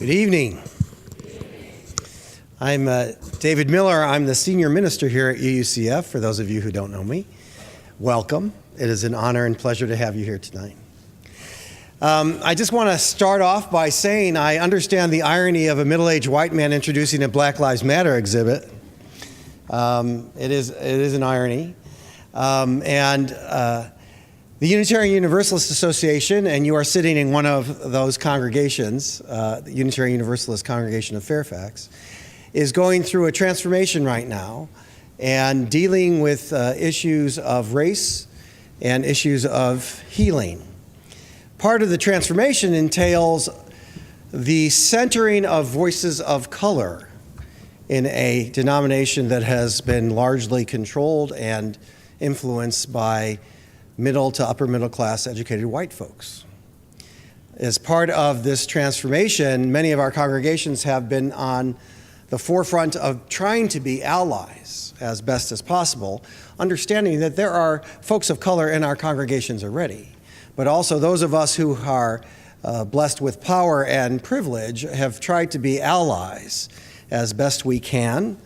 Good evening. I'm David Miller. I'm the senior minister here at UUCF. For those of you who don't know me, welcome. It is an honor and pleasure to have you here tonight. I just want to start off by saying I understand the irony of a middle-aged white man introducing a Black Lives Matter exhibit. It is an irony. The Unitarian Universalist Association, and you are sitting in one of those congregations, the Unitarian Universalist Congregation of Fairfax, is going through a transformation right now and dealing with issues of race and issues of healing. Part of the transformation entails the centering of voices of color in a denomination that has been largely controlled and influenced by middle to upper middle class educated white folks. As part of this transformation, many of our congregations have been on the forefront of trying to be allies as best as possible, understanding that there are folks of color in our congregations already, but also those of us who are blessed with power and privilege have tried to be allies as best we can,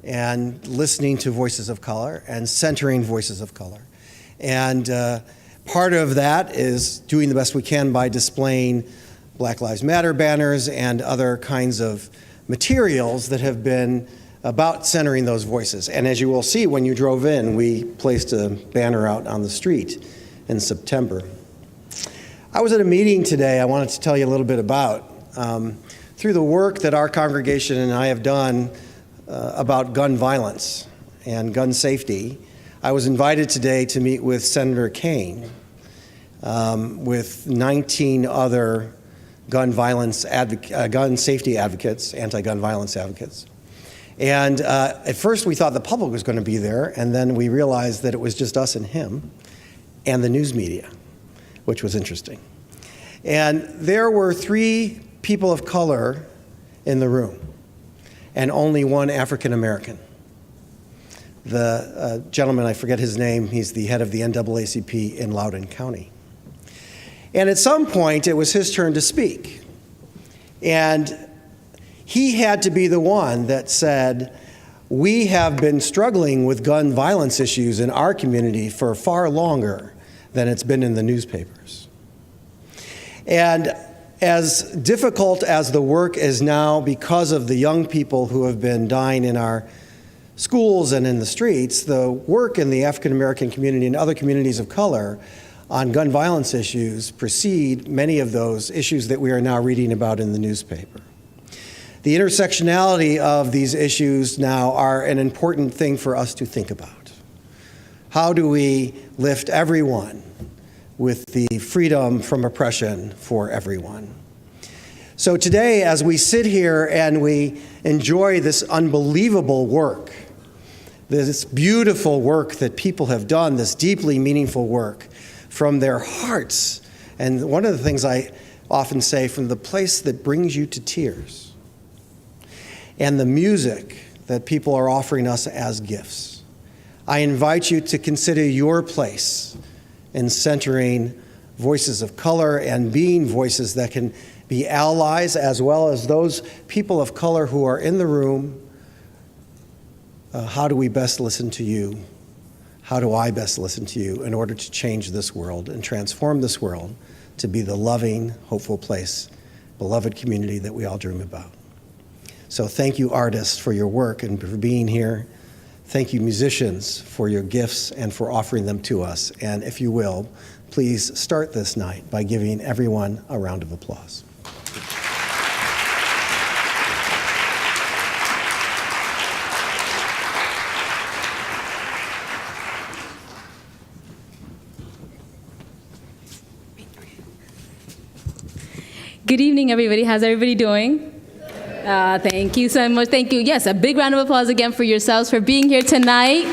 and listening to voices of color and centering voices of color. And part of that is doing the best we can by displaying Black Lives Matter banners and other kinds of materials that have been about centering those voices. And as you will see when you drove in, we placed a banner out on the street in September. I was at a meeting today I wanted to tell you a little bit about. Through the work that our congregation and I have done about gun violence and gun safety, I was invited today to meet with Senator Kaine with 19 other gun safety advocates, anti-gun violence advocates. And at first we thought the public was going to be there, and then we realized that it was just us and him and the news media, which was interesting. And there were 3 people of color in the room and only 1 African American. The gentleman, I forget his name, he's the head of the NAACP in Loudoun County. And at some point, it was his turn to speak. And he had to be the one that said, we have been struggling with gun violence issues in our community for far longer than it's been in the newspapers. And as difficult as the work is now because of the young people who have been dying in our schools and in the streets, the work in the African American community and other communities of color on gun violence issues precede many of those issues that we are now reading about in the newspaper. The intersectionality of these issues now are an important thing for us to think about. How do we lift everyone with the freedom from oppression for everyone? So today, as we sit here and we enjoy this unbelievable work, this beautiful work that people have done, this deeply meaningful work from their hearts. And one of the things I often say, from the place that brings you to tears, and the music that people are offering us as gifts. I invite you to consider your place in centering voices of color and being voices that can be allies, as well as those people of color who are in the room. How do we best listen to you? How do I best listen to you in order to change this world and transform this world to be the loving, hopeful place, beloved community that we all dream about? So thank you, artists, for your work and for being here. Thank you, musicians, for your gifts and for offering them to us. And if you will, please start this night by giving everyone a round of applause. Good evening, everybody. How's everybody doing? Thank you so much. Thank you. Yes, a big round of applause again for yourselves for being here tonight.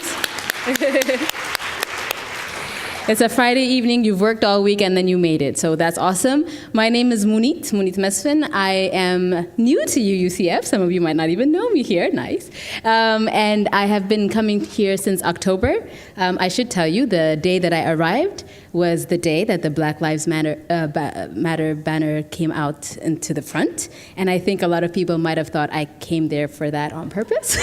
It's a Friday evening, you've worked all week, and then you made it. So that's awesome. My name is Munit Mesfin. I am new to UUCF. Some of you might not even know me here. Nice. And I have been coming here since October. I should tell you, the day that I arrived was the day that the Black Lives Matter banner came out into the front. And I think a lot of people might have thought I came there for that on purpose,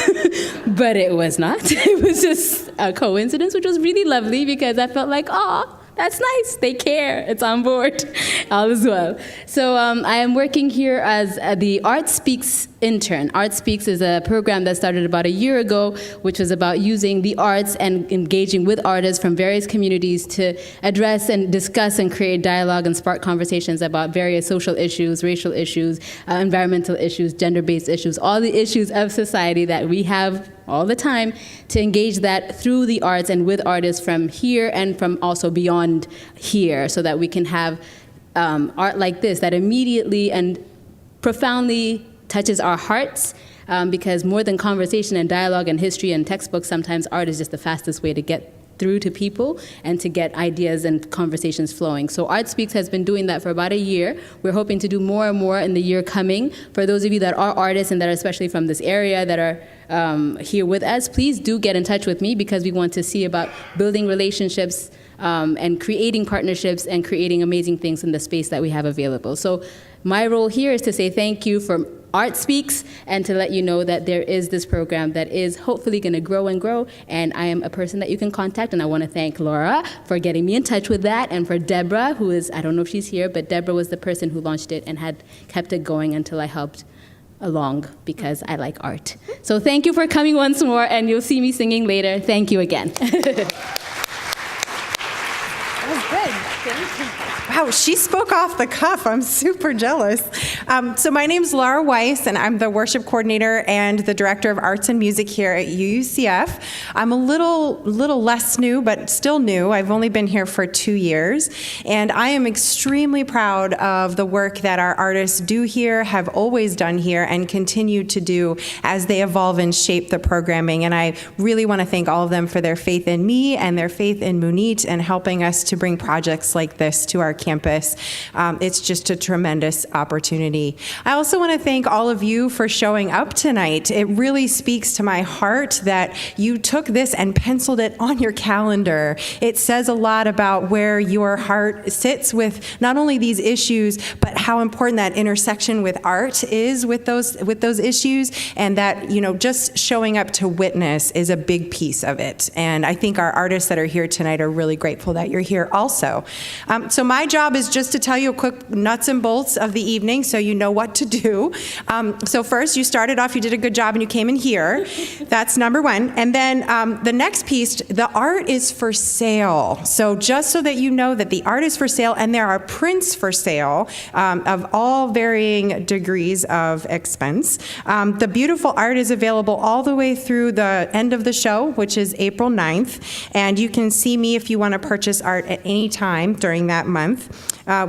but it was not. It was just a coincidence, which was really lovely because I felt like, oh, that's nice. They care. It's on board. All is well. So I am working here as the Art Speaks intern. Art Speaks is a program that started about a year ago, which was about using the arts and engaging with artists from various communities to address and discuss and create dialogue and spark conversations about various social issues, racial issues, environmental issues, gender-based issues, all the issues of society that we have all the time, to engage that through the arts and with artists from here and from also beyond here, so that we can have art like this that immediately and profoundly touches our hearts, because more than conversation and dialogue and history and textbooks, sometimes art is just the fastest way to get through to people and to get ideas and conversations flowing. So Art Speaks has been doing that for about a year. We're hoping to do more and more in the year coming. For those of you that are artists and that are especially from this area that are here with us, please do get in touch with me, because we want to see about building relationships and creating partnerships and creating amazing things in the space that we have available. So my role here is to say thank you for Art Speaks and to let you know that there is this program that is hopefully going to grow and grow, and I am a person that you can contact, and I want to thank Laura for getting me in touch with that, and for Deborah, who is, I don't know if she's here, but Deborah was the person who launched it and had kept it going until I helped along, because I like art. So thank you for coming once more, and you'll see me singing later. Thank you again. Wow, she spoke off the cuff. I'm super jealous. So my name's Laura Weiss, and I'm the worship coordinator and the director of arts and music here at UUCF. I'm a little less new, but still new. I've only been here for 2 years, and I am extremely proud of the work that our artists do here, have always done here, and continue to do as they evolve and shape the programming. And I really want to thank all of them for their faith in me and their faith in Munit and helping us to bring projects like this to our campus. It's just a tremendous opportunity. I also want to thank all of you for showing up tonight. It really speaks to my heart that you took this and penciled it on your calendar. It says a lot about where your heart sits with not only these issues, but how important that intersection with art is with those issues, and that, you know, just showing up to witness is a big piece of it. And I think our artists that are here tonight are really grateful that you're here also. So my job is just to tell you a quick nuts and bolts of the evening so you know what to do. So first, you started off, you did a good job, and you came in here. That's number one. And then the next piece, the art is for sale. So just so that you know that the art is for sale, and there are prints for sale of all varying degrees of expense. The beautiful art is available all the way through the end of the show, which is April 9th. And you can see me if you want to purchase art at any time during that month.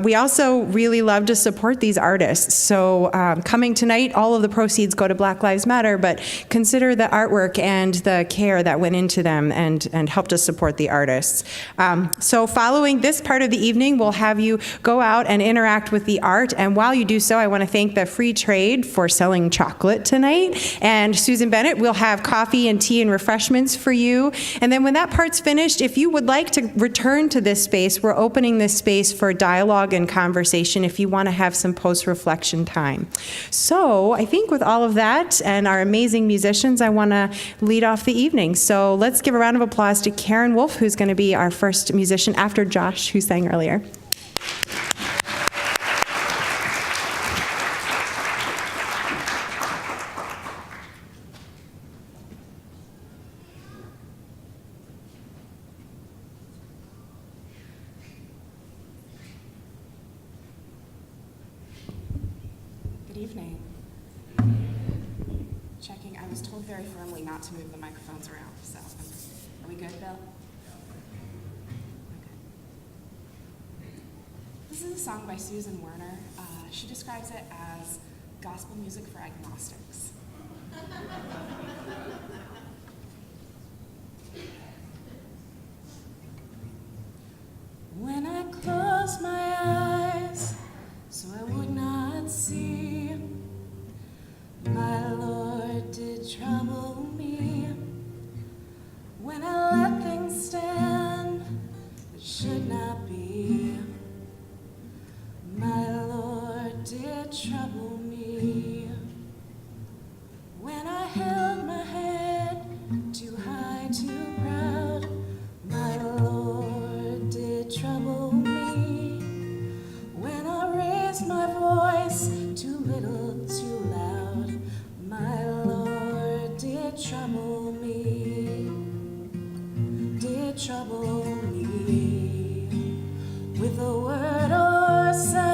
We also really love to support these artists. So coming tonight, all of the proceeds go to Black Lives Matter, but consider the artwork and the care that went into them and help to support the artists. So following this part of the evening, we'll have you go out and interact with the art. And while you do so, I want to thank the Free Trade for selling chocolate tonight. And Susan Bennett will have coffee and tea and refreshments for you. And then when that part's finished, if you would like to return to this space, we're opening this space for dialogue and conversation if you want to have some post-reflection time. So I think with all of that and our amazing musicians, I want to lead off the evening. So let's give a round of applause to Karen Wolf, who's going to be our first musician after Josh, who sang earlier. Good evening. Checking. I was told very firmly not to move the microphones around, so are we good, Bill? Okay. This is a song by Susan Werner. She describes it as gospel music for agnostics. too proud, my Lord did trouble me. When I raised my voice too little, too loud, my Lord did trouble me, did trouble me. With a word or sign,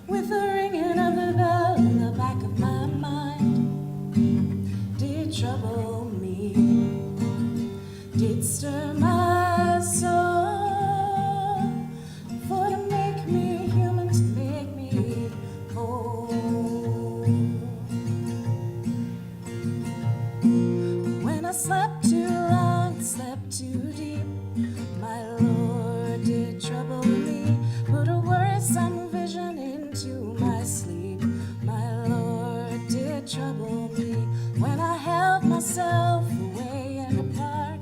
with the ringing of the bell in the back of my mind, did trouble me, did stir my soul, for to make me human, to make me whole. When I slept too long, slept too deep, my Lord did trouble me, put a worrisome vision into my sleep. My Lord did trouble me. When I held myself away in a park,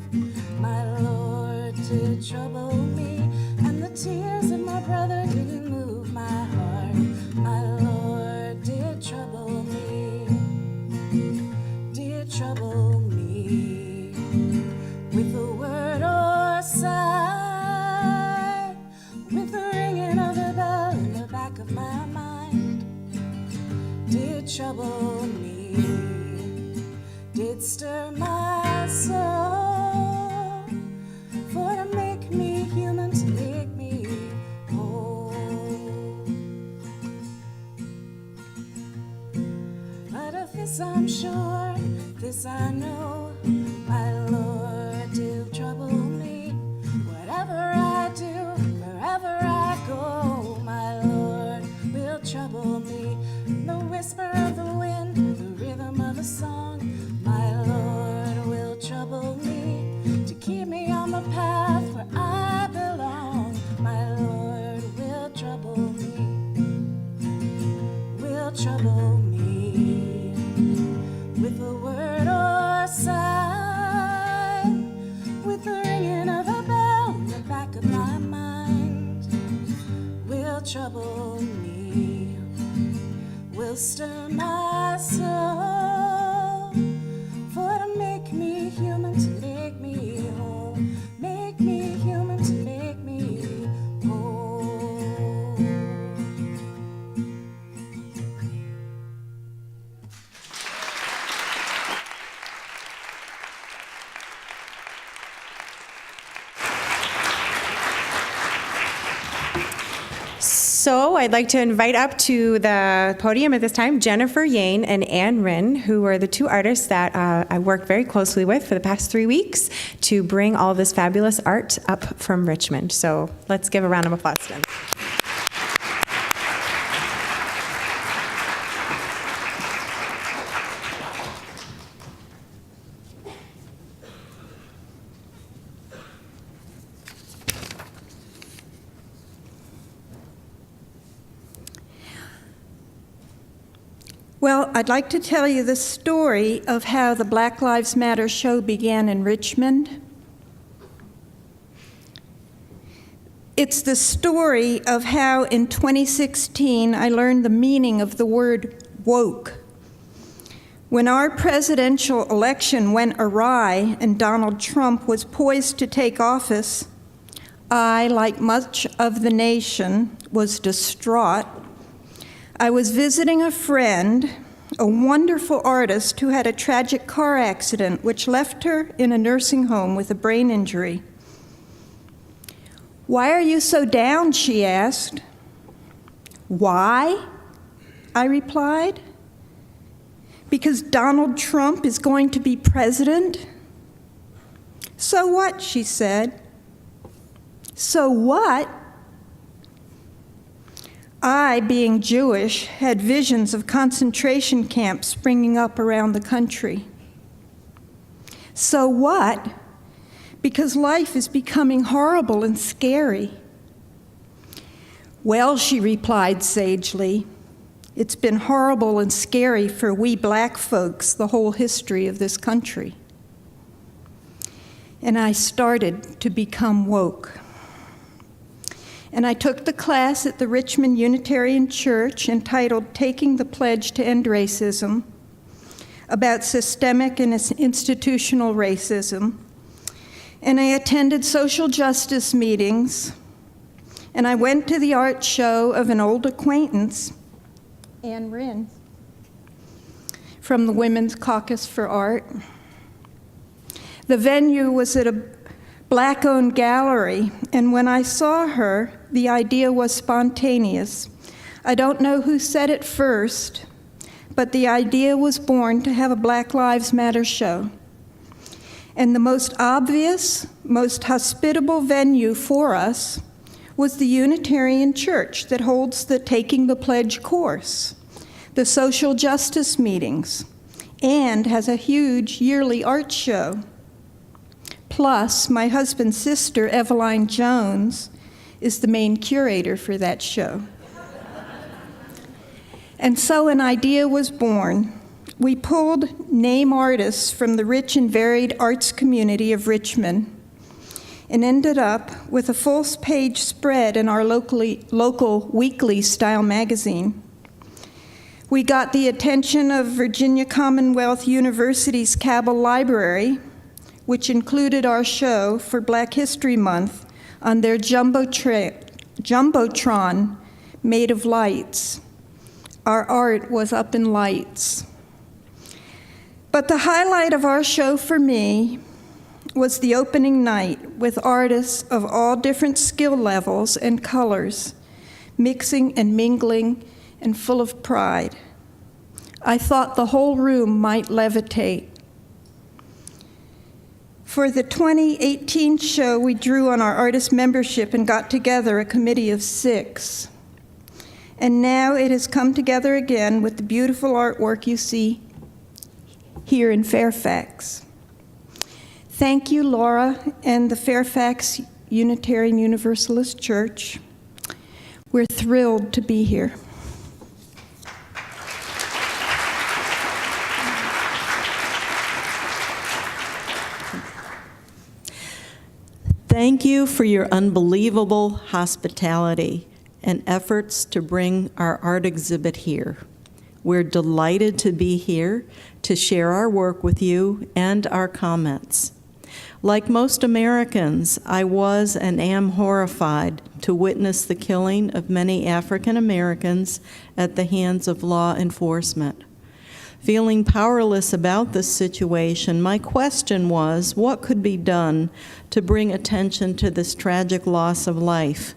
my Lord did trouble me. And the tears of my brother didn't move my heart. My Lord did trouble me, did trouble me. With a word or sigh, with the ringing of the bell in the back of my mind, did trouble me, did stir my soul, for to make me human, to make me whole. But of this I'm sure, this I know, my Lord did trouble me. Whatever I do, wherever I go, my Lord will trouble me. The whisper of the wind, the rhythm of a song, my Lord will trouble me. To keep me on the path where I belong, my Lord will trouble me, will trouble me. With a word or sign, with the ringing of a bell in the back of my mind, will trouble me, will stir my soul, for to make me human, to make me whole, make me human, to make me whole. So I'd like to invite up to the podium at this time Jennifer Yane and Ann Rin, who are the two artists that I worked very closely with for the past 3 weeks to bring all this fabulous art up from Richmond. So let's give a round of applause to them. Well, I'd like to tell you the story of how the Black Lives Matter show began in Richmond. It's the story of how in 2016 I learned the meaning of the word woke. When our presidential election went awry and Donald Trump was poised to take office, I, like much of the nation, was distraught. I was visiting a friend, a wonderful artist who had a tragic car accident which left her in a nursing home with a brain injury. "Why are you so down?" she asked. "Why?" I replied. "Because Donald Trump is going to be president." "So what?" she said. "So what?" I, being Jewish, had visions of concentration camps springing up around the country. "So what?" "Because life is becoming horrible and scary." "Well," she replied sagely, "it's been horrible and scary for we black folks the whole history of this country." And I started to become woke. And I took the class at the Richmond Unitarian Church entitled Taking the Pledge to End Racism. about systemic and institutional racism. And I attended social justice meetings, and I went to the art show of an old acquaintance, Ann Rinn, from the Women's Caucus for Art. The venue was at a Black-owned gallery, and when I saw her, the idea was spontaneous. I don't know who said it first, but the idea was born to have a Black Lives Matter show. And the most obvious, most hospitable venue for us was the Unitarian Church that holds the Taking the Pledge course, the social justice meetings, and has a huge yearly art show. Plus, my husband's sister, Eveline Jones, is the main curator for that show. And so an idea was born. We pulled name artists from the rich and varied arts community of Richmond and ended up with a full-page spread in our local weekly style magazine. We got the attention of Virginia Commonwealth University's Cabell Library, which included our show for Black History Month on their Jumbotron made of lights. Our art was up in lights. But the highlight of our show for me was the opening night with artists of all different skill levels and colors, mixing and mingling and full of pride. I thought the whole room might levitate. For the 2018 show, we drew on our artist membership and got together a committee of 6. And now it has come together again with the beautiful artwork you see here in Fairfax. Thank you, Laura, and the Fairfax Unitarian Universalist Church. We're thrilled to be here. Thank you for your unbelievable hospitality and efforts to bring our art exhibit here. We're delighted to be here to share our work with you and our comments. Like most Americans, I was and am horrified to witness the killing of many African Americans at the hands of law enforcement. Feeling powerless about this situation, my question was, what could be done to bring attention to this tragic loss of life?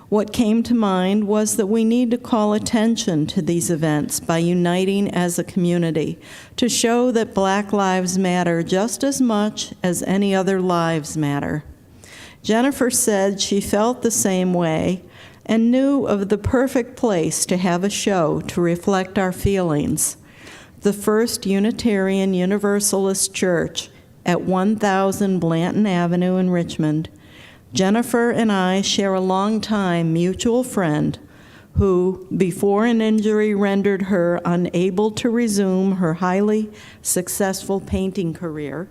What came to mind was that we need to call attention to these events by uniting as a community to show that Black lives matter just as much as any other lives matter. Jennifer said she felt the same way and knew of the perfect place to have a show to reflect our feelings. The First Unitarian Universalist Church at 1000 Blanton Avenue in Richmond. Jennifer and I share a long-time mutual friend who, before an injury rendered her unable to resume her highly successful painting career,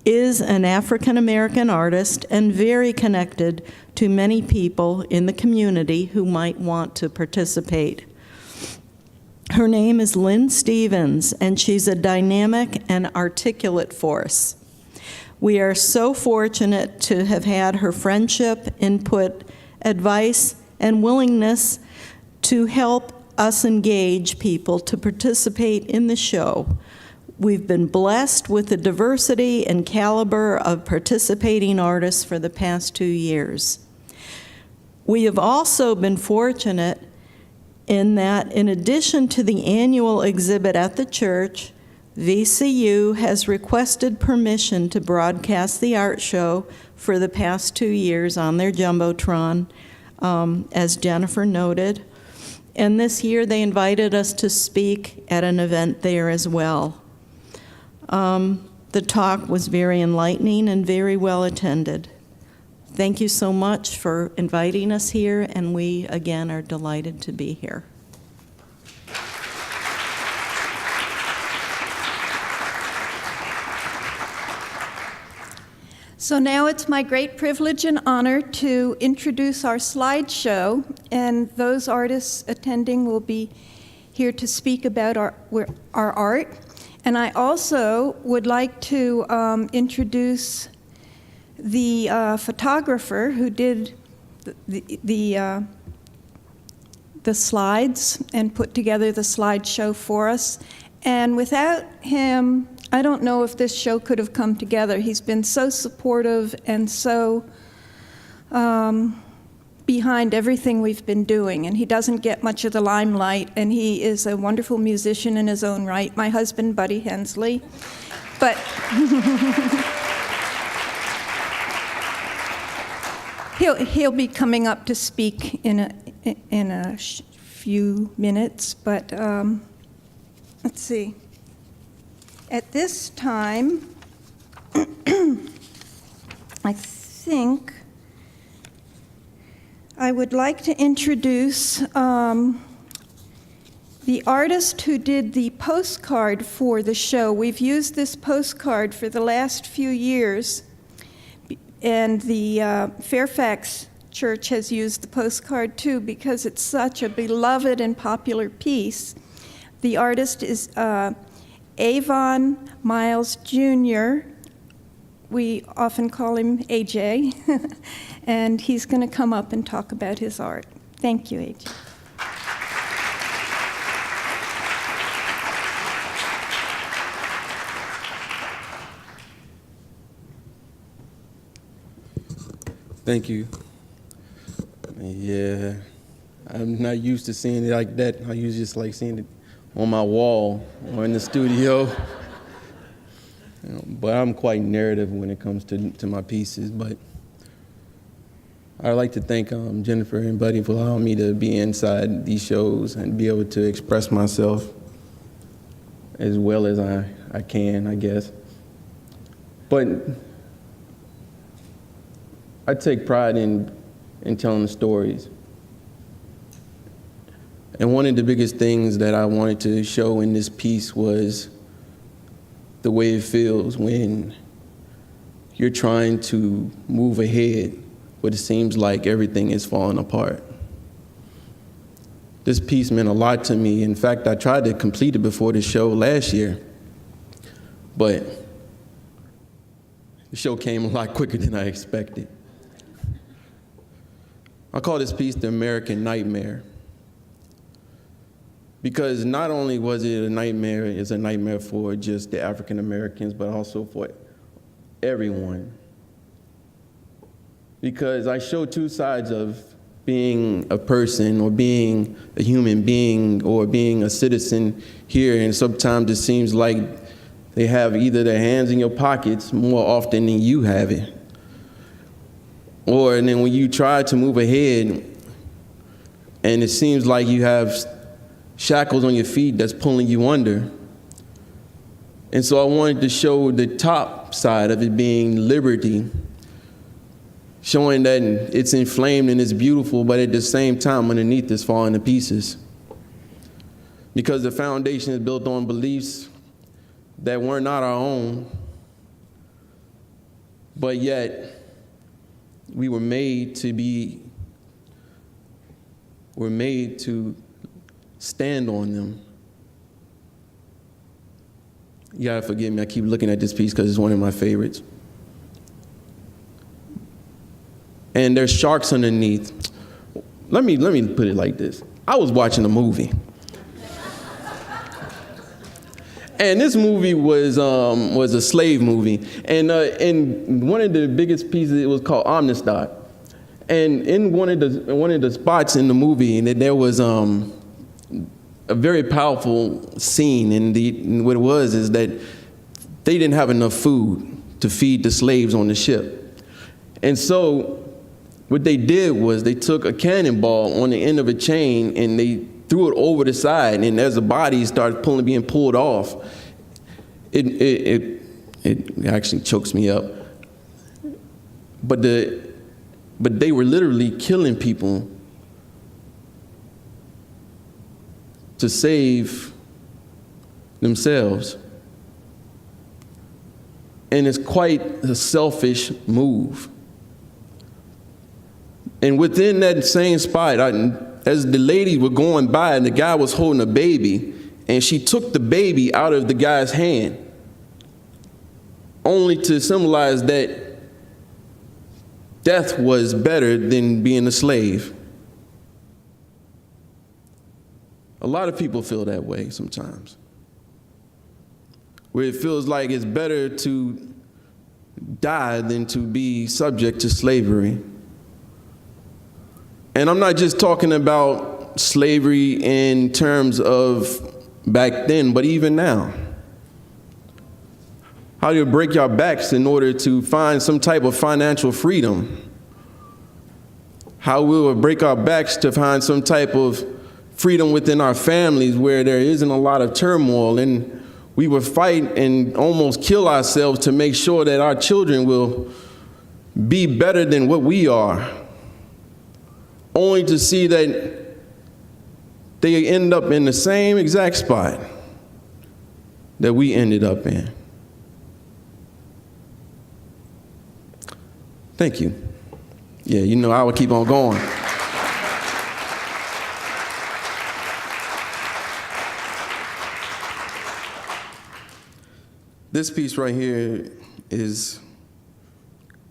is an African-American artist and very connected to many people in the community who might want to participate. Her name is Lynn Stevens, and she's a dynamic and articulate force. We are so fortunate to have had her friendship, input, advice, and willingness to help us engage people to participate in the show. We've been blessed with the diversity and caliber of participating artists for the past 2 years. We have also been fortunate in that, in addition to the annual exhibit at the church, VCU has requested permission to broadcast the art show for the past 2 years on their Jumbotron, as Jennifer noted. And this year they invited us to speak at an event there as well. The talk was very enlightening and very well attended. Thank you so much for inviting us here, and we, again, are delighted to be here. So now it's my great privilege and honor to introduce our slideshow, and those artists attending will be here to speak about our art. And I also would like to introduce the photographer who did the slides and put together the slideshow for us. And without him, I don't know if this show could have come together. He's been so supportive and so behind everything we've been doing, and he doesn't get much of the limelight, and he is a wonderful musician in his own right, my husband, Buddy Hensley. But he'll be coming up to speak in a few minutes, but let's see. At this time, I think I would like to introduce the artist who did the postcard for the show. We've used this postcard for the last few years, and the Fairfax Church has used the postcard too because it's such a beloved and popular piece. The artist is Avon Miles Jr. We often call him AJ, and he's going to come up and talk about his art. Thank you, AJ. Thank you. Yeah, I'm not used to seeing it like that. I usually just like seeing it on my wall or in the studio. But I'm quite narrative when it comes to my pieces. But I'd like to thank Jennifer and Buddy for allowing me to be inside these shows and be able to express myself as well as I can, I guess. But I take pride in telling the stories. And one of the biggest things that I wanted to show in this piece was the way it feels when you're trying to move ahead, but it seems like everything is falling apart. This piece meant a lot to me. In fact, I tried to complete it before the show last year, but the show came a lot quicker than I expected. I call this piece The American Nightmare, because not only was it a nightmare, it's a nightmare for just the African Americans, but also for everyone. Because I show two sides of being a person or being a human being or being a citizen here, and sometimes it seems like they have either their hands in your pockets more often than you have it. Or and then when you try to move ahead and it seems like you have shackles on your feet that's pulling you under. And so I wanted to show the top side of it being liberty, showing that it's inflamed and it's beautiful, but at the same time underneath it's falling to pieces. Because the foundation is built on beliefs that were not our own, but yet we were made to stand on them. You gotta forgive me, I keep looking at this piece because it's one of my favorites. And there's sharks underneath. Let me put it like this. I was watching a movie. And this movie was a slave movie. And one of the biggest pieces, it was called Amistad. And in one of the spots in the movie, there was a very powerful scene. And what it was is that they didn't have enough food to feed the slaves on the ship. And so what they did was they took a cannonball on the end of a chain and they threw it over the side. And as the body started being pulled off, it actually chokes me up. But they were literally killing people to save themselves. And it's quite a selfish move. And within that same spot, as the ladies were going by and the guy was holding a baby, and she took the baby out of the guy's hand, only to symbolize that death was better than being a slave. A lot of people feel that way sometimes, where it feels like it's better to die than to be subject to slavery. And I'm not just talking about slavery in terms of back then, but even now. How do you break your backs in order to find some type of financial freedom? How we will break our backs to find some type of freedom within our families where there isn't a lot of turmoil, and we will fight and almost kill ourselves to make sure that our children will be better than what we are, only to see that they end up in the same exact spot that we ended up in. Thank you. Yeah, you know I would keep on going. This piece right here is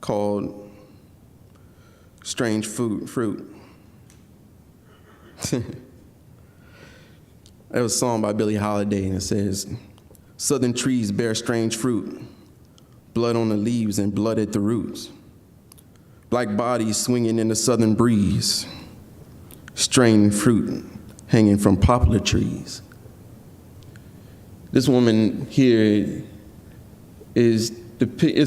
called Strange Fruit. That was a song by Billie Holiday, and it says, "Southern trees bear strange fruit, blood on the leaves and blood at the roots. Black bodies swinging in the southern breeze, strange fruit hanging from poplar trees." This woman here is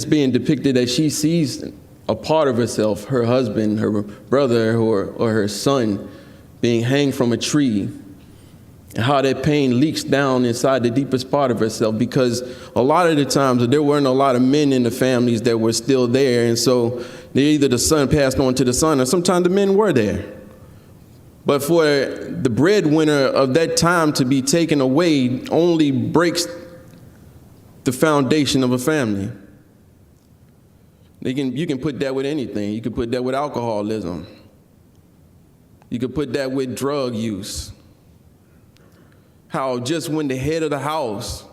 being depicted as she sees a part of herself, her husband, her brother, or her son being hanged from a tree, and how that pain leaks down inside the deepest part of herself, because a lot of the times there weren't a lot of men in the families that were still there, and so either the son passed on to the son, or sometimes the men were there. But for the breadwinner of that time to be taken away only breaks the foundation of a family. You can put that with anything. You can put that with alcoholism. You could put that with drug use. How just when the head of the house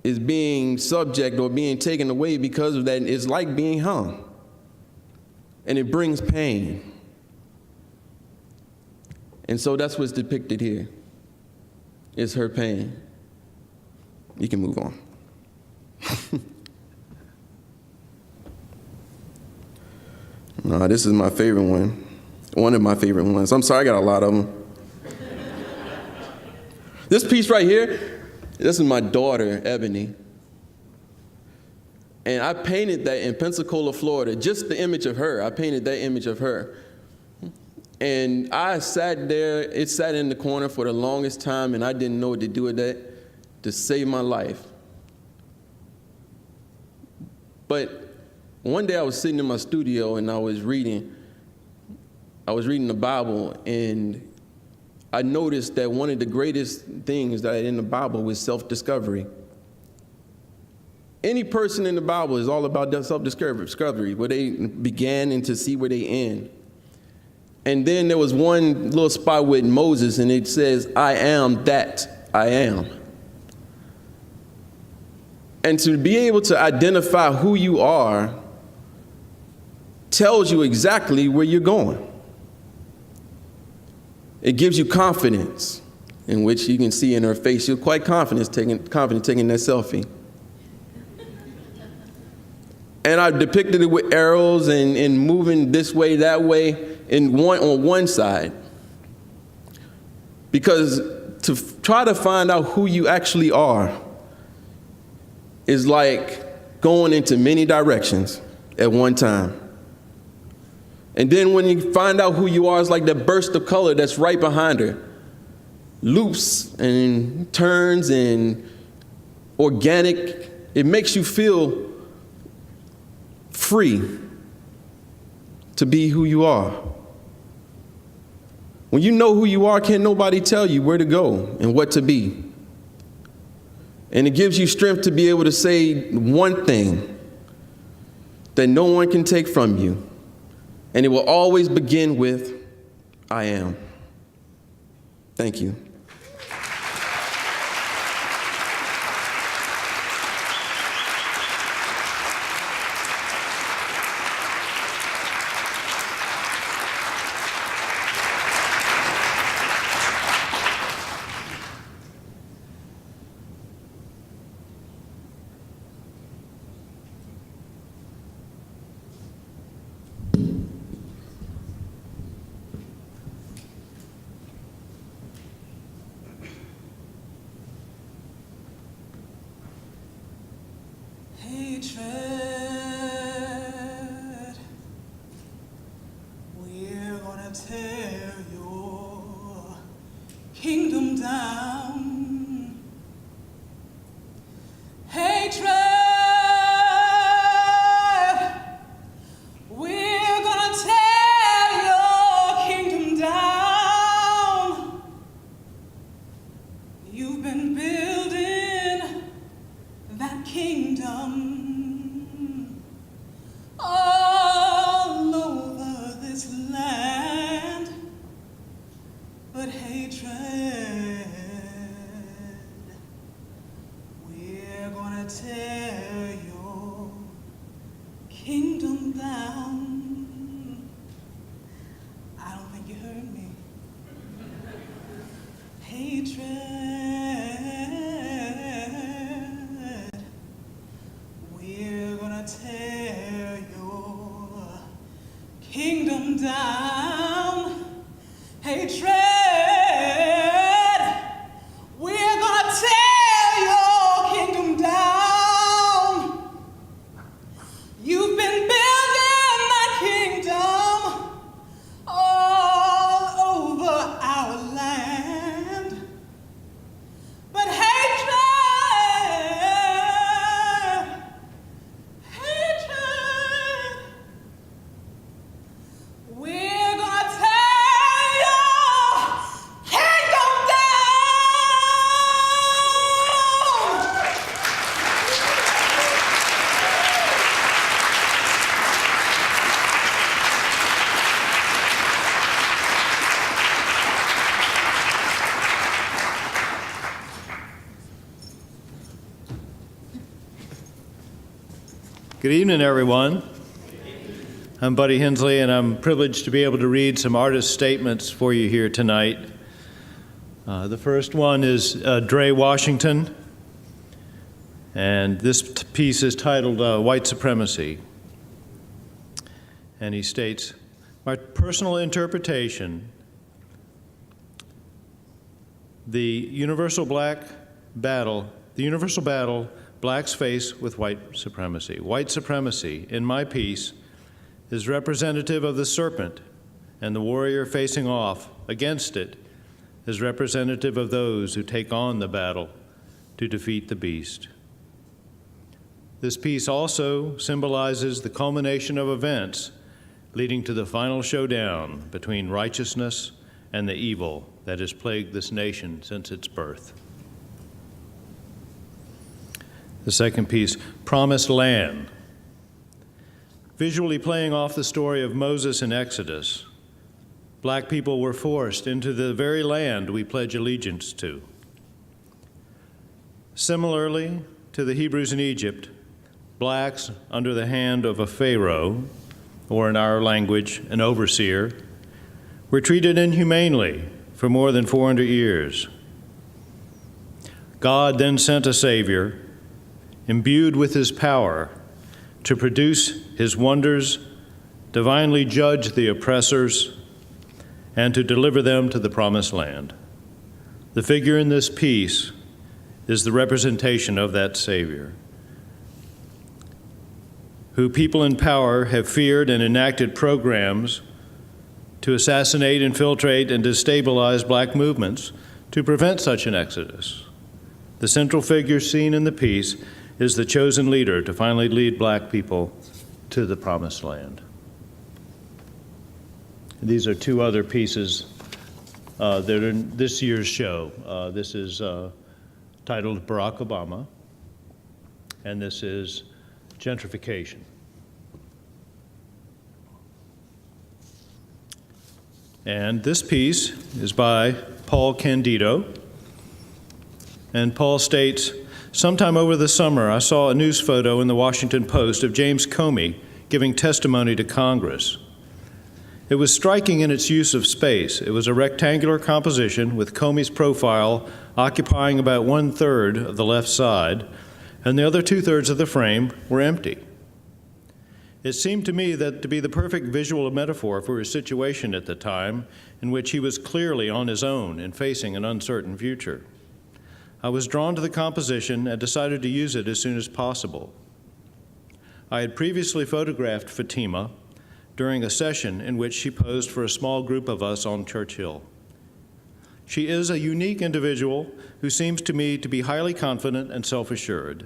is being subject or being taken away because of that, it's like being hung. And it brings pain. And so that's what's depicted here. It's her pain. You can move on. No, this is my favorite one. One of my favorite ones. I'm sorry, I got a lot of them. This piece right here, this is my daughter, Ebony. And I painted that in Pensacola, Florida, just the image of her. I painted that image of her. And I sat there, it sat in the corner for the longest time, and I didn't know what to do with that to save my life. But one day I was sitting in my studio and I was reading the Bible, and I noticed that one of the greatest things that in the Bible was self-discovery. Any person in the Bible is all about that self-discovery, where they began and to see where they end. And then there was one little spot with Moses, and it says, "I am that I am." And to be able to identify who you are tells you exactly where you're going. It gives you confidence, in which you can see in her face. You're quite confident taking that selfie. And I depicted it with arrows and moving this way, that way, on one side. Because to try to find out who you actually are is like going into many directions at one time. And then when you find out who you are, it's like that burst of color that's right behind her. Loops and turns and organic. It makes you feel free to be who you are. When you know who you are, can't nobody tell you where to go and what to be. And it gives you strength to be able to say one thing that no one can take from you. And it will always begin with, "I am." Thank you. Hatred, we're gonna tear your kingdom down. Hatred, we're gonna tear your kingdom down. You've been building that kingdom all over this land, but hatred, we're gonna tear your kingdom down. I don't think you heard me. Hatred, we're gonna tear your kingdom down. Hatred, we're gonna tear your kingdom down. You've been building that kingdom all over our land, but hatred, we're gonna tear your kingdom Good evening, everyone. I'm Buddy Hensley, and I'm privileged to be able to read some artist statements for you here tonight. The first one is Dre Washington, and this piece is titled White Supremacy. And he states, "My personal interpretation, the universal battle blacks face with white supremacy. White supremacy, in my piece, is representative of the serpent, and the warrior facing off against it is representative of those who take on the battle to defeat the beast. This piece also symbolizes the culmination of events leading to the final showdown between righteousness and the evil that has plagued this nation since its birth." The second piece, Promised Land. Visually playing off the story of Moses in Exodus, black people were forced into the very land we pledge allegiance to. Similarly to the Hebrews in Egypt, blacks under the hand of a pharaoh, or in our language, an overseer, were treated inhumanely for more than 400 years. God then sent a Savior, imbued with his power, to produce his wonders, divinely judge the oppressors, and to deliver them to the promised land. The figure in this piece is the representation of that Savior, who people in power have feared and enacted programs to assassinate, infiltrate, and destabilize black movements to prevent such an exodus. The central figure seen in the piece is the chosen leader to finally lead black people to the promised land. These are two other pieces that are in this year's show. This is titled Barack Obama, and this is Gentrification. And this piece is by Paul Candido. And Paul states, sometime over the summer, I saw a news photo in the Washington Post of James Comey giving testimony to Congress. It was striking in its use of space. It was a rectangular composition with Comey's profile occupying about 1/3 of the left side, and the other 2/3 of the frame were empty. It seemed to me that to be the perfect visual metaphor for his situation at the time, in which he was clearly on his own and facing an uncertain future. I was drawn to the composition and decided to use it as soon as possible. I had previously photographed Fatima during a session in which she posed for a small group of us on Churchill. She is a unique individual who seems to me to be highly confident and self-assured.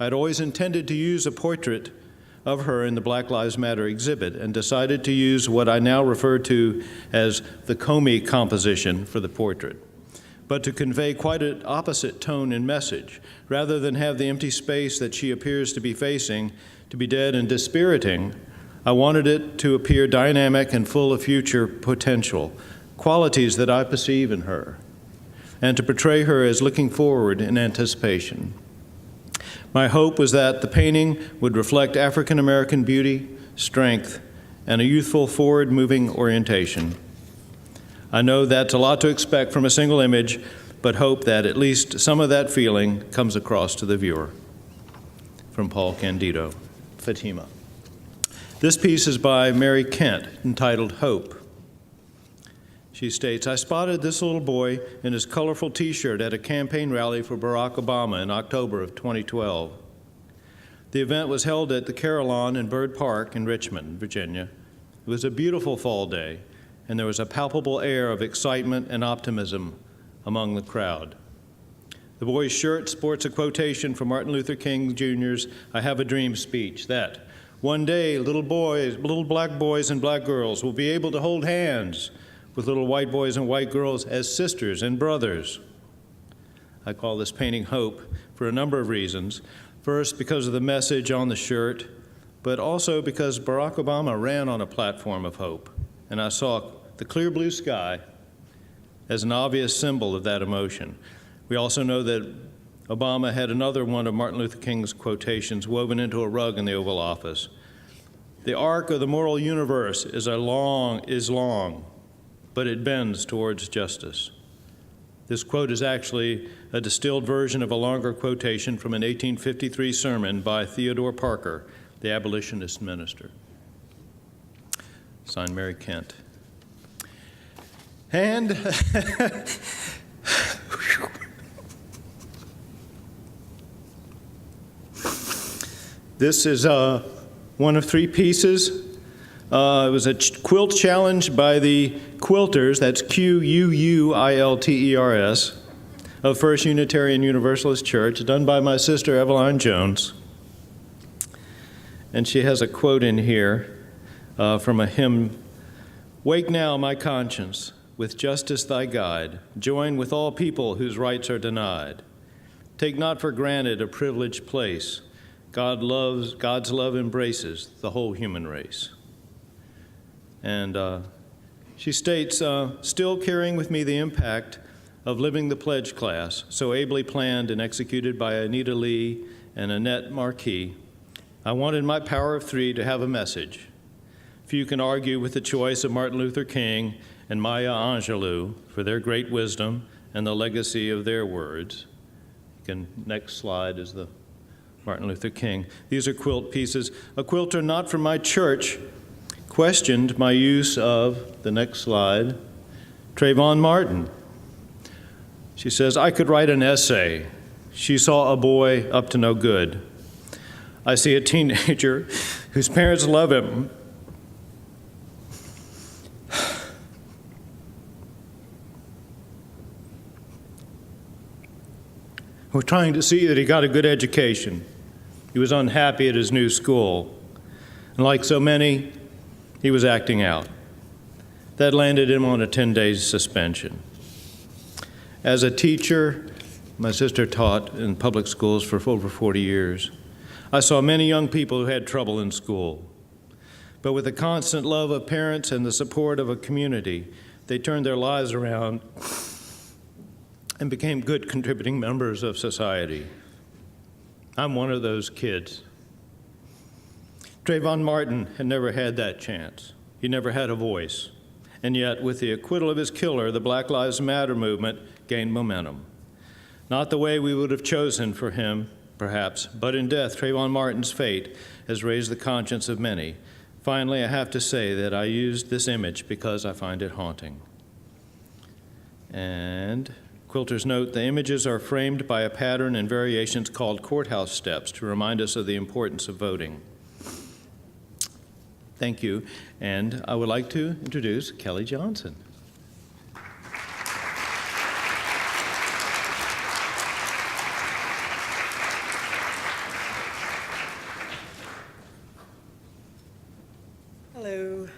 I'd always intended to use a portrait of her in the Black Lives Matter exhibit and decided to use what I now refer to as the Comey composition for the portrait, but to convey quite an opposite tone and message. Rather than have the empty space that she appears to be facing to be dead and dispiriting, I wanted it to appear dynamic and full of future potential, qualities that I perceive in her, and to portray her as looking forward in anticipation. My hope was that the painting would reflect African American beauty, strength, and a youthful, forward-moving orientation. I know that's a lot to expect from a single image, but hope that at least some of that feeling comes across to the viewer. From Paul Candido, Fatima. This piece is by Mary Kent, entitled Hope. She states, I spotted this little boy in his colorful T-shirt at a campaign rally for Barack Obama in October of 2012. The event was held at the Carillon in Byrd Park in Richmond, Virginia. It was a beautiful fall day, and there was a palpable air of excitement and optimism among the crowd. The boy's shirt sports a quotation from Martin Luther King Jr.'s I Have a Dream speech that, one day, little black boys and black girls will be able to hold hands with little white boys and white girls as sisters and brothers. I call this painting Hope for a number of reasons. First, because of the message on the shirt, but also because Barack Obama ran on a platform of hope, and I saw the clear blue sky as an obvious symbol of that emotion. We also know that Obama had another one of Martin Luther King's quotations woven into a rug in the Oval Office. The arc of the moral universe is long, but it bends towards justice. This quote is actually a distilled version of a longer quotation from an 1853 sermon by Theodore Parker, the abolitionist minister. Signed, Mary Kent. And this is one of three pieces. It was a quilt challenge by the quilters, that's Quilters, of First Unitarian Universalist Church, done by my sister Eveline Jones. And she has a quote in here from a hymn, Wake now, my conscience, with justice thy guide. Join with all people whose rights are denied. Take not for granted a privileged place. God's love embraces the whole human race. And she states, still carrying with me the impact of living the pledge class, so ably planned and executed by Anita Lee and Annette Marquis, I wanted my power of three to have a message. Few can argue with the choice of Martin Luther King and Maya Angelou for their great wisdom and the legacy of their words. Next slide is the Martin Luther King. These are quilt pieces. A quilter not from my church questioned my use of, the next slide, Trayvon Martin. She says, I could write an essay. She saw a boy up to no good. I see a teenager whose parents love him. We're trying to see that he got a good education. He was unhappy at his new school. And like so many, he was acting out. That landed him on a 10-day suspension. As a teacher, my sister taught in public schools for over 40 years. I saw many young people who had trouble in school. But with the constant love of parents and the support of a community, they turned their lives around and became good contributing members of society. I'm one of those kids. Trayvon Martin had never had that chance. He never had a voice. And yet, with the acquittal of his killer, the Black Lives Matter movement gained momentum. Not the way we would have chosen for him, perhaps, but in death, Trayvon Martin's fate has raised the conscience of many. Finally, I have to say that I used this image because I find it haunting. And quilters note the images are framed by a pattern and variations called courthouse steps to remind us of the importance of voting. Thank you, and I would like to introduce Kelly Johnson. Hello.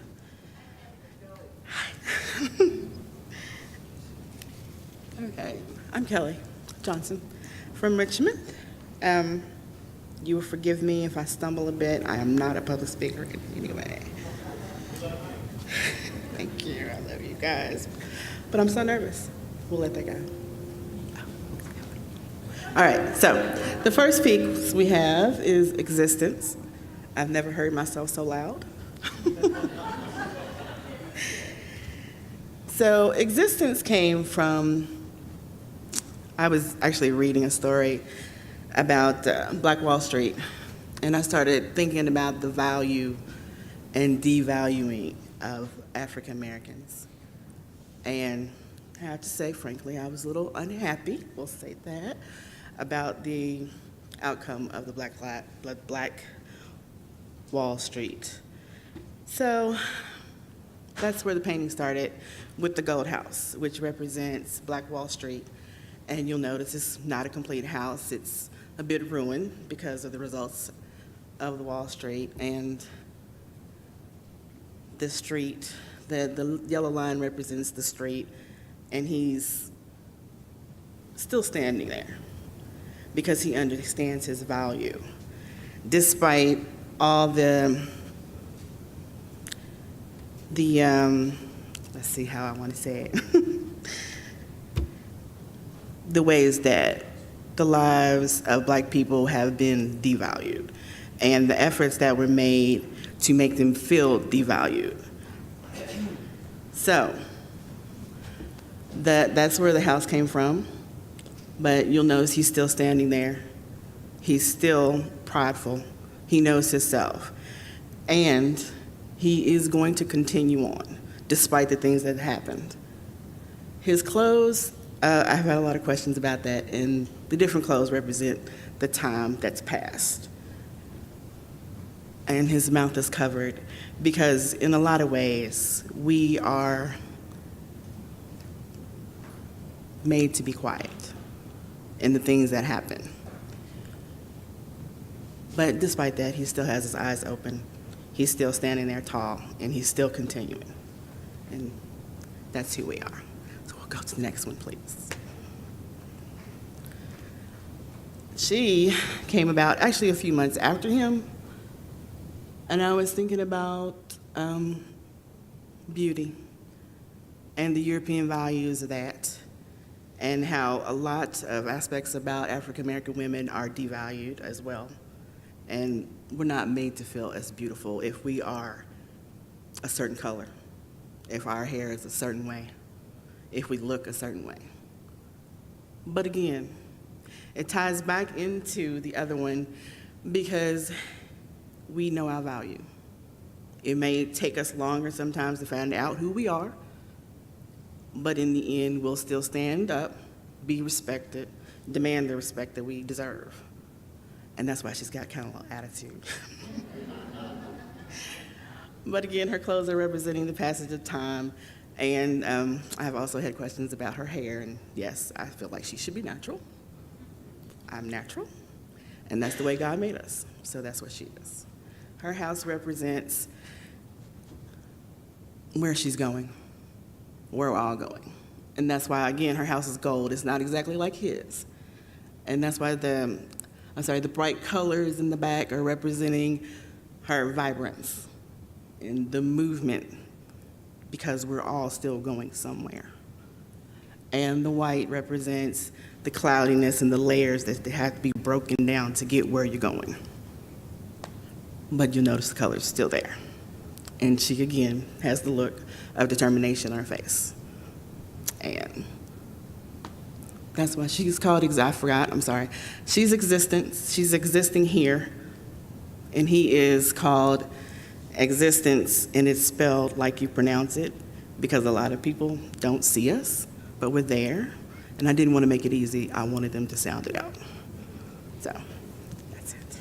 Okay, I'm Kelly Johnson from Richmond. You will forgive me if I stumble a bit. I am not a public speaker in any way. Thank you, I love you guys. But I'm so nervous. We'll let that go. All right, so the first piece we have is existence. I've never heard myself so loud. So existence came from, I was actually reading a story about Black Wall Street, and I started thinking about the value and devaluing of African Americans. And I have to say, frankly, I was a little unhappy, we'll say that, about the outcome of the Black Wall Street. So that's where the painting started, with the Gold House, which represents Black Wall Street. And you'll notice it's not a complete house. It's a bit ruined because of the results of the Wall Street. And the street, the yellow line represents the street, and he's still standing there because he understands his value. Despite all the let's see how I want to say it, the ways that the lives of Black people have been devalued and the efforts that were made to make them feel devalued. So that's where the house came from, but you'll notice he's still standing there. He's still prideful. He knows himself. And he is going to continue on, despite the things that happened. His clothes, I've had a lot of questions about that, and the different clothes represent the time that's passed. And his mouth is covered because in a lot of ways, we are made to be quiet in the things that happen. But despite that, he still has his eyes open. He's still standing there tall, and he's still continuing. And that's who we are. So we'll go to the next one, please. She came about actually a few months after him, and I was thinking about beauty and the European values of that, and how a lot of aspects about African American women are devalued as well. And we're not made to feel as beautiful if we are a certain color, if our hair is a certain way, if we look a certain way. But again, it ties back into the other one because we know our value. It may take us longer sometimes to find out who we are, but in the end, we'll still stand up, be respected, demand the respect that we deserve. And that's why she's got kind of an attitude. But again, her clothes are representing the passage of time. And I have also had questions about her hair. And yes, I feel like she should be natural. I'm natural. And that's the way God made us. So that's what she is. Her house represents where she's going, where we're all going. And that's why, again, her house is gold. It's not exactly like his. And that's why the bright colors in the back are representing her vibrance and the movement, because we're all still going somewhere. and the white represents the cloudiness and the layers that have to be broken down to get where you're going. But you'll notice the color's still there. And she, again, has the look of determination on her face. And that's why she's called, I forgot, I'm sorry. She's existing here, and he is called Existence, and it's spelled like you pronounce it, because a lot of people don't see us, but we're there. And I didn't want to make it easy. I wanted them to sound it out. So, that's it.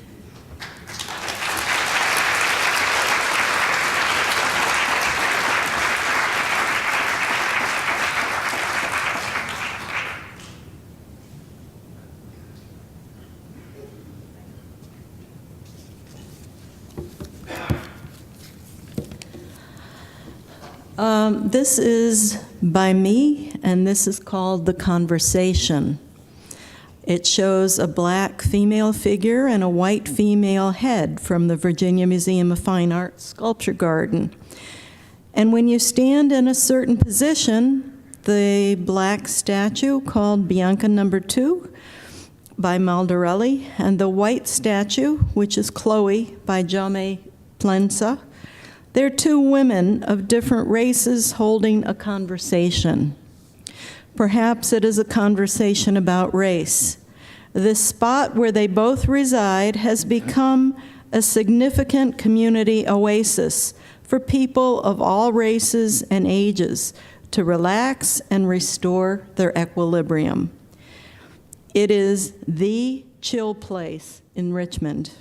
This is by me, and this is called The Conversation. It shows a black female figure and a white female head from the Virginia Museum of Fine Arts Sculpture Garden. And when you stand in a certain position, the black statue called Bianca No. 2 by Maldarelli, and the white statue, which is Chloe by Jaume Plensa, they're two women of different races holding a conversation. Perhaps it is a conversation about race. This spot where they both reside has become a significant community oasis for people of all races and ages to relax and restore their equilibrium. It is the chill place in Richmond.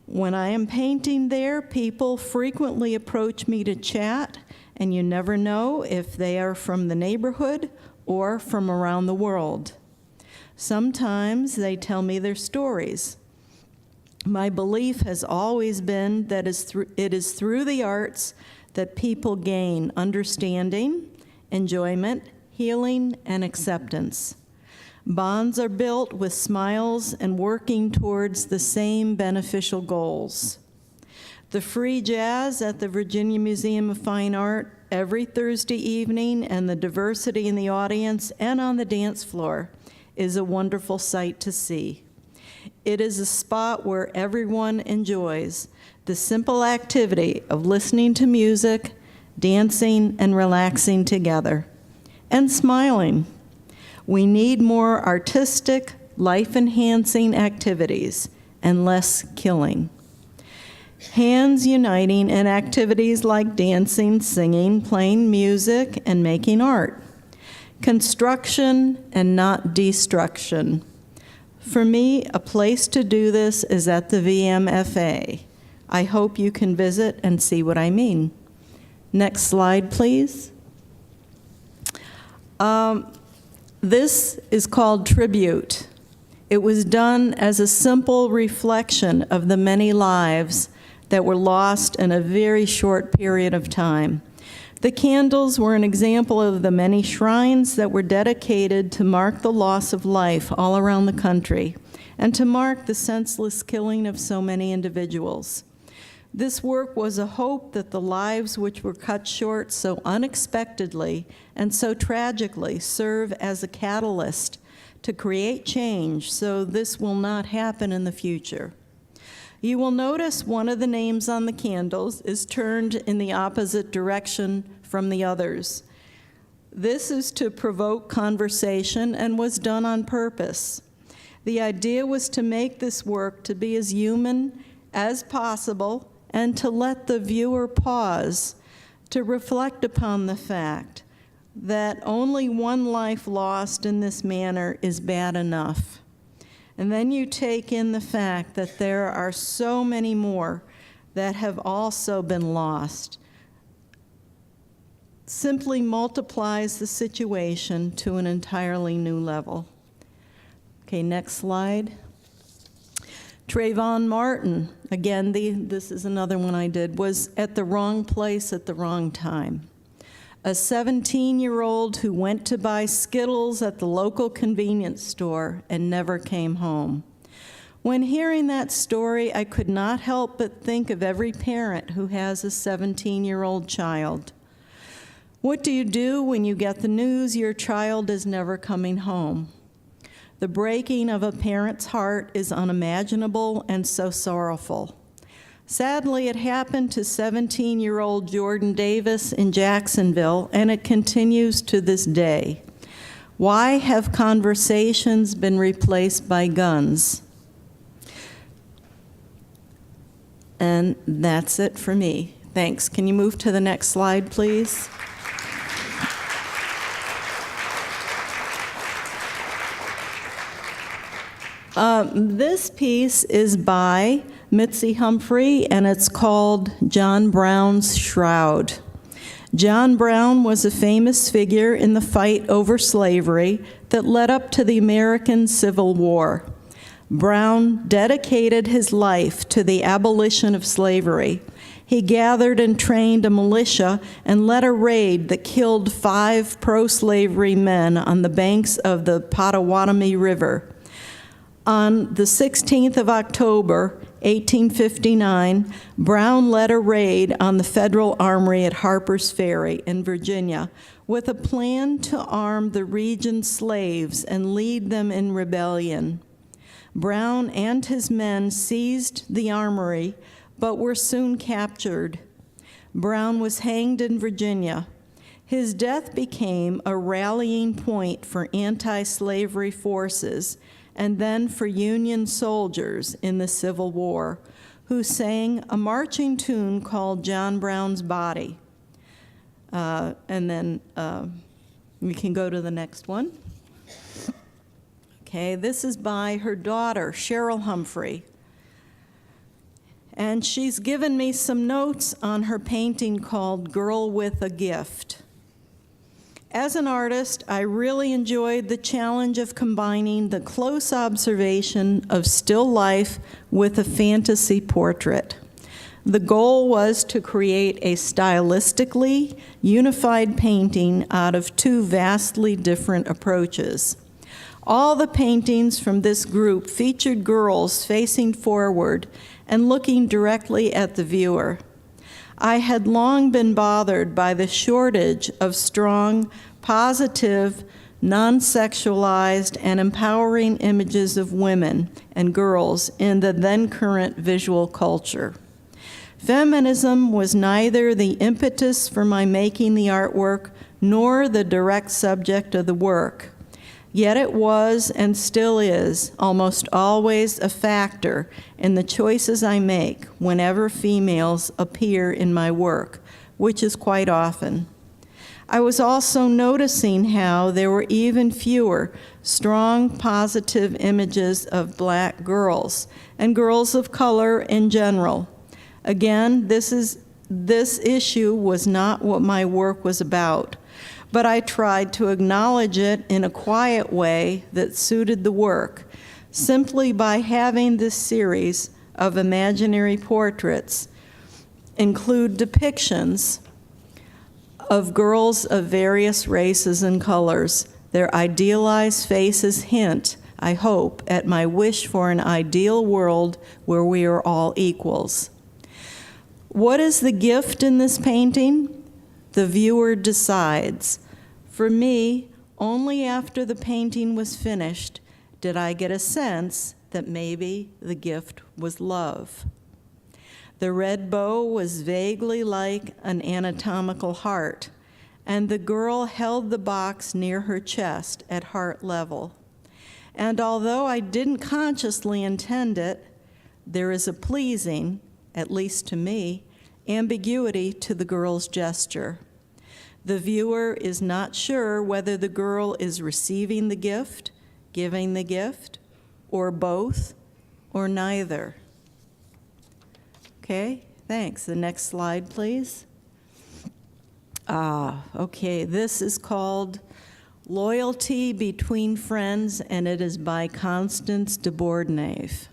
When I am painting there, people frequently approach me to chat, and you never know if they are from the neighborhood or from around the world. Sometimes they tell me their stories. My belief has always been that it is through the arts that people gain understanding, enjoyment, healing, and acceptance. Bonds are built with smiles and working towards the same beneficial goals. The free jazz at the Virginia Museum of Fine Art every Thursday evening, and the diversity in the audience and on the dance floor is a wonderful sight to see. It is a spot where everyone enjoys the simple activity of listening to music, dancing, and relaxing together, and smiling. We need more artistic, life-enhancing activities and less killing. Hands uniting in activities like dancing, singing, playing music, and making art. Construction and not destruction. For me, a place to do this is at the VMFA. I hope you can visit and see what I mean. Next slide, please. This is called Tribute. It was done as a simple reflection of the many lives that were lost in a very short period of time. The candles were an example of the many shrines that were dedicated to mark the loss of life all around the country and to mark the senseless killing of so many individuals. This work was a hope that the lives which were cut short so unexpectedly and so tragically serve as a catalyst to create change so this will not happen in the future. You will notice one of the names on the candles is turned in the opposite direction from the others. This is to provoke conversation and was done on purpose. The idea was to make this work to be as human as possible and to let the viewer pause to reflect upon the fact that only one life lost in this manner is bad enough. And then you take in the fact that there are so many more that have also been lost. Simply multiplies the situation to an entirely new level. Okay, next slide. Trayvon Martin, again, this is another one I did, was at the wrong place at the wrong time. A 17-year-old who went to buy Skittles at the local convenience store and never came home. When hearing that story, I could not help but think of every parent who has a 17-year-old child. What do you do when you get the news your child is never coming home? The breaking of a parent's heart is unimaginable and so sorrowful. Sadly, it happened to 17-year-old Jordan Davis in Jacksonville, and it continues to this day. Why have conversations been replaced by guns? And that's it for me. Thanks. Can you move to the next slide, please? This piece is by Mitzi Humphrey, and it's called John Brown's Shroud. John Brown was a famous figure in the fight over slavery that led up to the American Civil War. Brown dedicated his life to the abolition of slavery. He gathered and trained a militia and led a raid that killed 5 pro-slavery men on the banks of the Pottawatomie River. On the 16th of October, 1859, Brown led a raid on the Federal Armory at Harper's Ferry in Virginia with a plan to arm the region's slaves and lead them in rebellion. Brown and his men seized the armory, but were soon captured. Brown was hanged in Virginia. His death became a rallying point for anti-slavery forces and then for Union soldiers in the Civil War, who sang a marching tune called John Brown's Body. And then we can go to the next one. Okay, this is by her daughter, Cheryl Humphrey. And she's given me some notes on her painting called Girl with a Gift. As an artist, I really enjoyed the challenge of combining the close observation of still life with a fantasy portrait. The goal was to create a stylistically unified painting out of 2 vastly different approaches. All the paintings from this group featured girls facing forward and looking directly at the viewer. I had long been bothered by the shortage of strong, positive, non-sexualized, and empowering images of women and girls in the then current visual culture. Feminism was neither the impetus for my making the artwork nor the direct subject of the work. Yet it was, and still is, almost always a factor in the choices I make whenever females appear in my work, which is quite often. I was also noticing how there were even fewer strong, positive images of black girls and girls of color in general. Again, this issue was not what my work was about, but I tried to acknowledge it in a quiet way that suited the work, simply by having this series of imaginary portraits include depictions of girls of various races and colors. Their idealized faces hint, I hope, at my wish for an ideal world where we are all equals. What is the gift in this painting? The viewer decides. For me, only after the painting was finished did I get a sense that maybe the gift was love. The red bow was vaguely like an anatomical heart, and the girl held the box near her chest at heart level. And although I didn't consciously intend it, there is a pleasing, at least to me, ambiguity to the girl's gesture. The viewer is not sure whether the girl is receiving the gift, giving the gift, or both, or neither. Okay, thanks. The next slide, please. Okay, this is called Loyalty Between Friends, and it is by Constance de Bordenave.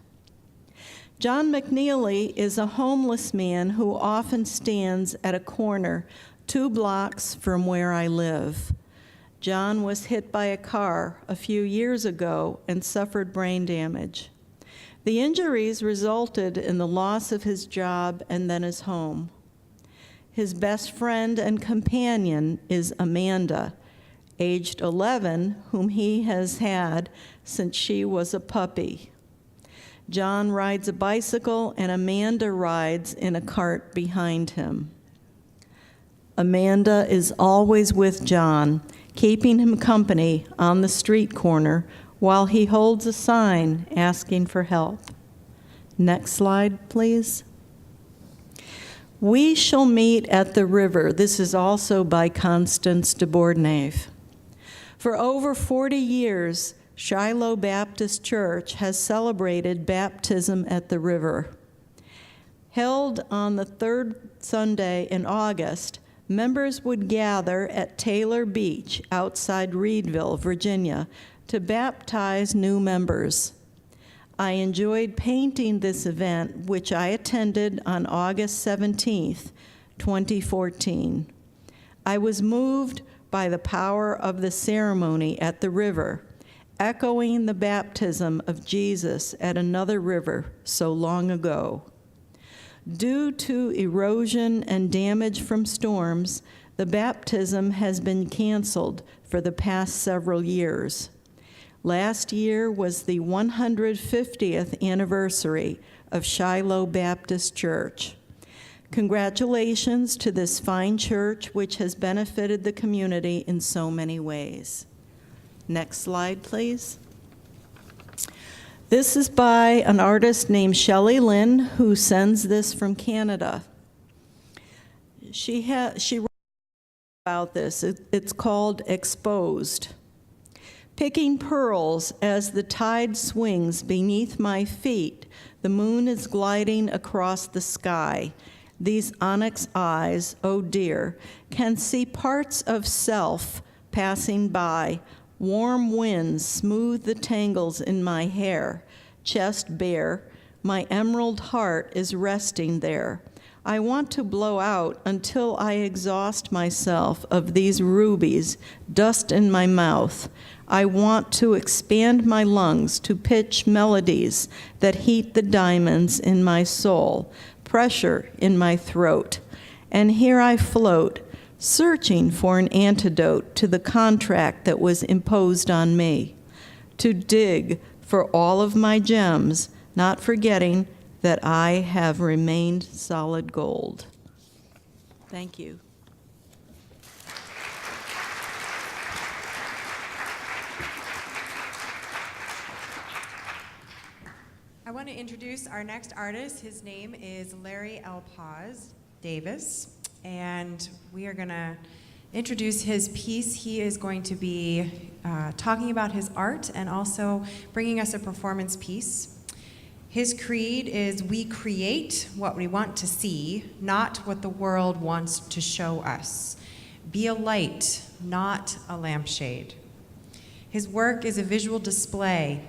John McNeely is a homeless man who often stands at a corner 2 blocks from where I live. John was hit by a car a few years ago and suffered brain damage. The injuries resulted in the loss of his job and then his home. His best friend and companion is Amanda, aged 11, whom he has had since she was a puppy. John rides a bicycle and Amanda rides in a cart behind him. Amanda is always with John, keeping him company on the street corner while he holds a sign asking for help. Next slide, please. We Shall Meet at the River. This is also by Constance de Bordenave. For over 40 years, Shiloh Baptist Church has celebrated baptism at the river. Held on the third Sunday in August, members would gather at Taylor Beach outside Reedville, Virginia, to baptize new members. I enjoyed painting this event, which I attended on August 17th, 2014. I was moved by the power of the ceremony at the river, echoing the baptism of Jesus at another river so long ago. Due to erosion and damage from storms, the baptism has been canceled for the past several years. Last year was the 150th anniversary of Shiloh Baptist Church. Congratulations to this fine church, which has benefited the community in so many ways. Next slide, please. This is by an artist named Shelley Lynn, who sends this from Canada. She wrote about this. It's called Exposed. Picking pearls as the tide swings beneath my feet, the moon is gliding across the sky. These onyx eyes, oh dear, can see parts of self passing by. Warm winds smooth the tangles in my hair. Chest bare, my emerald heart is resting there. I want to blow out until I exhaust myself of these rubies, dust in my mouth. I want to expand my lungs to pitch melodies that heat the diamonds in my soul, pressure in my throat. And here I float, searching for an antidote to the contract that was imposed on me, to dig for all of my gems, not forgetting that I have remained solid gold. Thank you. I want to introduce our next artist. His name is Larry L. Paz Davis, and we are going to introduce his piece. He is going to be talking about his art and also bringing us a performance piece. His creed is, we create what we want to see, not what the world wants to show us. Be a light, not a lampshade. His work is a visual display,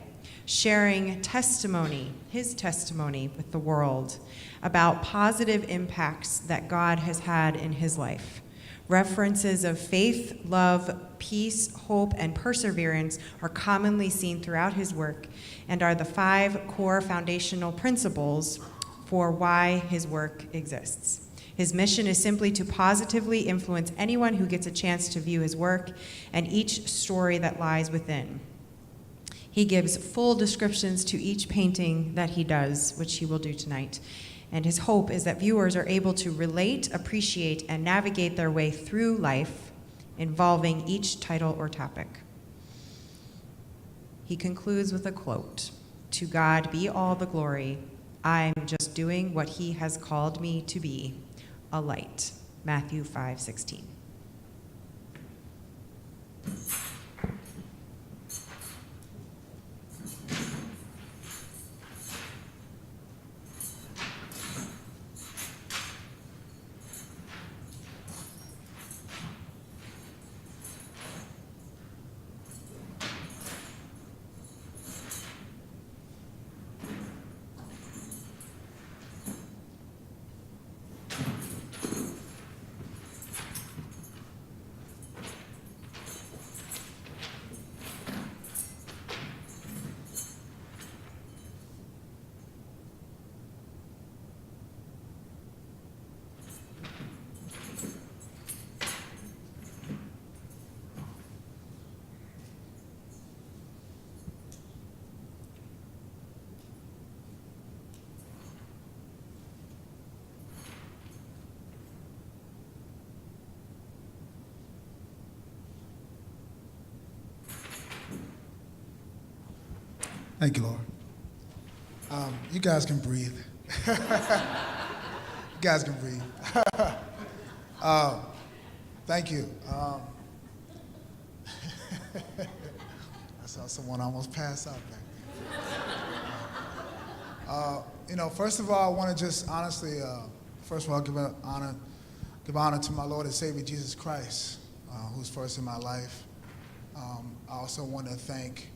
sharing testimony, his testimony with the world about positive impacts that God has had in his life. References of faith, love, peace, hope, and perseverance are commonly seen throughout his work and are the 5 core foundational principles for why his work exists. His mission is simply to positively influence anyone who gets a chance to view his work and each story that lies within. He gives full descriptions to each painting that he does, which he will do tonight. And his hope is that viewers are able to relate, appreciate, and navigate their way through life involving each title or topic. He concludes with a quote, "To God be all the glory. I'm just doing what he has called me to be, a light." Matthew 5:16. Thank you, Laura. You guys can breathe. You guys can breathe. Thank you. I saw someone almost pass out back there. First of all, I want to just honestly, first of all, give honor to my Lord and Savior Jesus Christ, who's first in my life. I also want to thank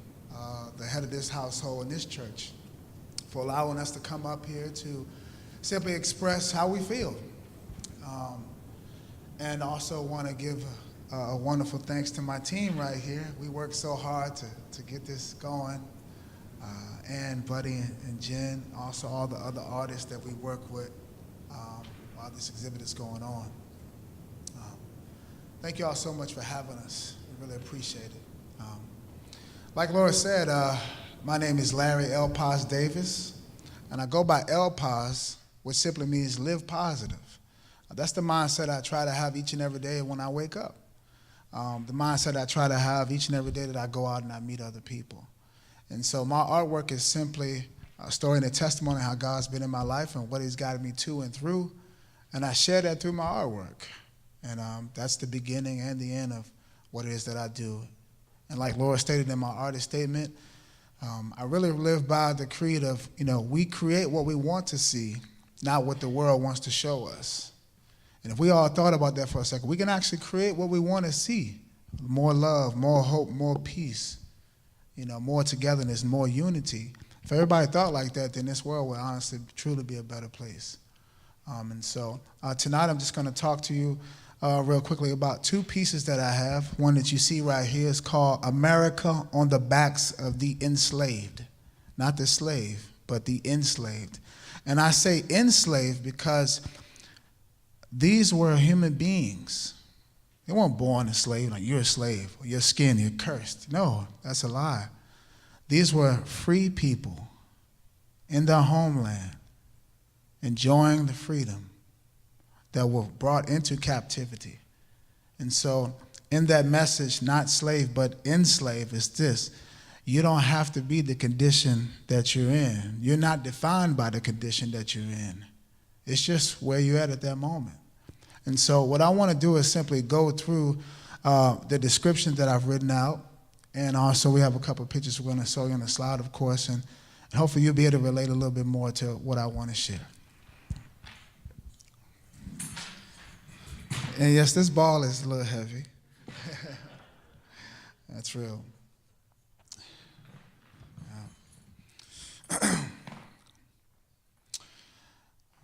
the head of this household and this church for allowing us to come up here to simply express how we feel. And also want to give a wonderful thanks to my team right here. We worked so hard to get this going. And Buddy and Jen, also all the other artists that we work with while this exhibit is going on. Thank you all so much for having us. We really appreciate it. Like Laura said, my name is Larry L. Paz Davis, and I go by L. Paz, which simply means live positive. That's the mindset I try to have each and every day when I wake up. The mindset I try to have each and every day that I go out and I meet other people. And so my artwork is simply a story and a testimony of how God's been in my life and what he's guided me to and through. And I share that through my artwork. And that's the beginning and the end of what it is that I do. And like Laura stated in my artist statement, I really live by the creed of, we create what we want to see, not what the world wants to show us. And if we all thought about that for a second, we can actually create what we want to see. More love, more hope, more peace, more togetherness, more unity. If everybody thought like that, then this world would honestly, truly be a better place. And so tonight I'm just going to talk to you real quickly about two pieces that I have. One that you see right here is called America on the Backs of the Enslaved. Not the slave, but the enslaved. And I say enslaved because these were human beings. They weren't born a slave, like you're a slave, or your skin, you're cursed. No, that's a lie. These were free people in their homeland, enjoying the freedom that were brought into captivity. And so in that message, not slave, but enslaved, is this: you don't have to be the condition that you're in. You're not defined by the condition that you're in. It's just where you're at that moment. And so what I want to do is simply go through the description that I've written out, and also we have a couple of pictures we're going to show you on the slide, of course, and hopefully you'll be able to relate a little bit more to what I want to share. And yes, this ball is a little heavy. That's real.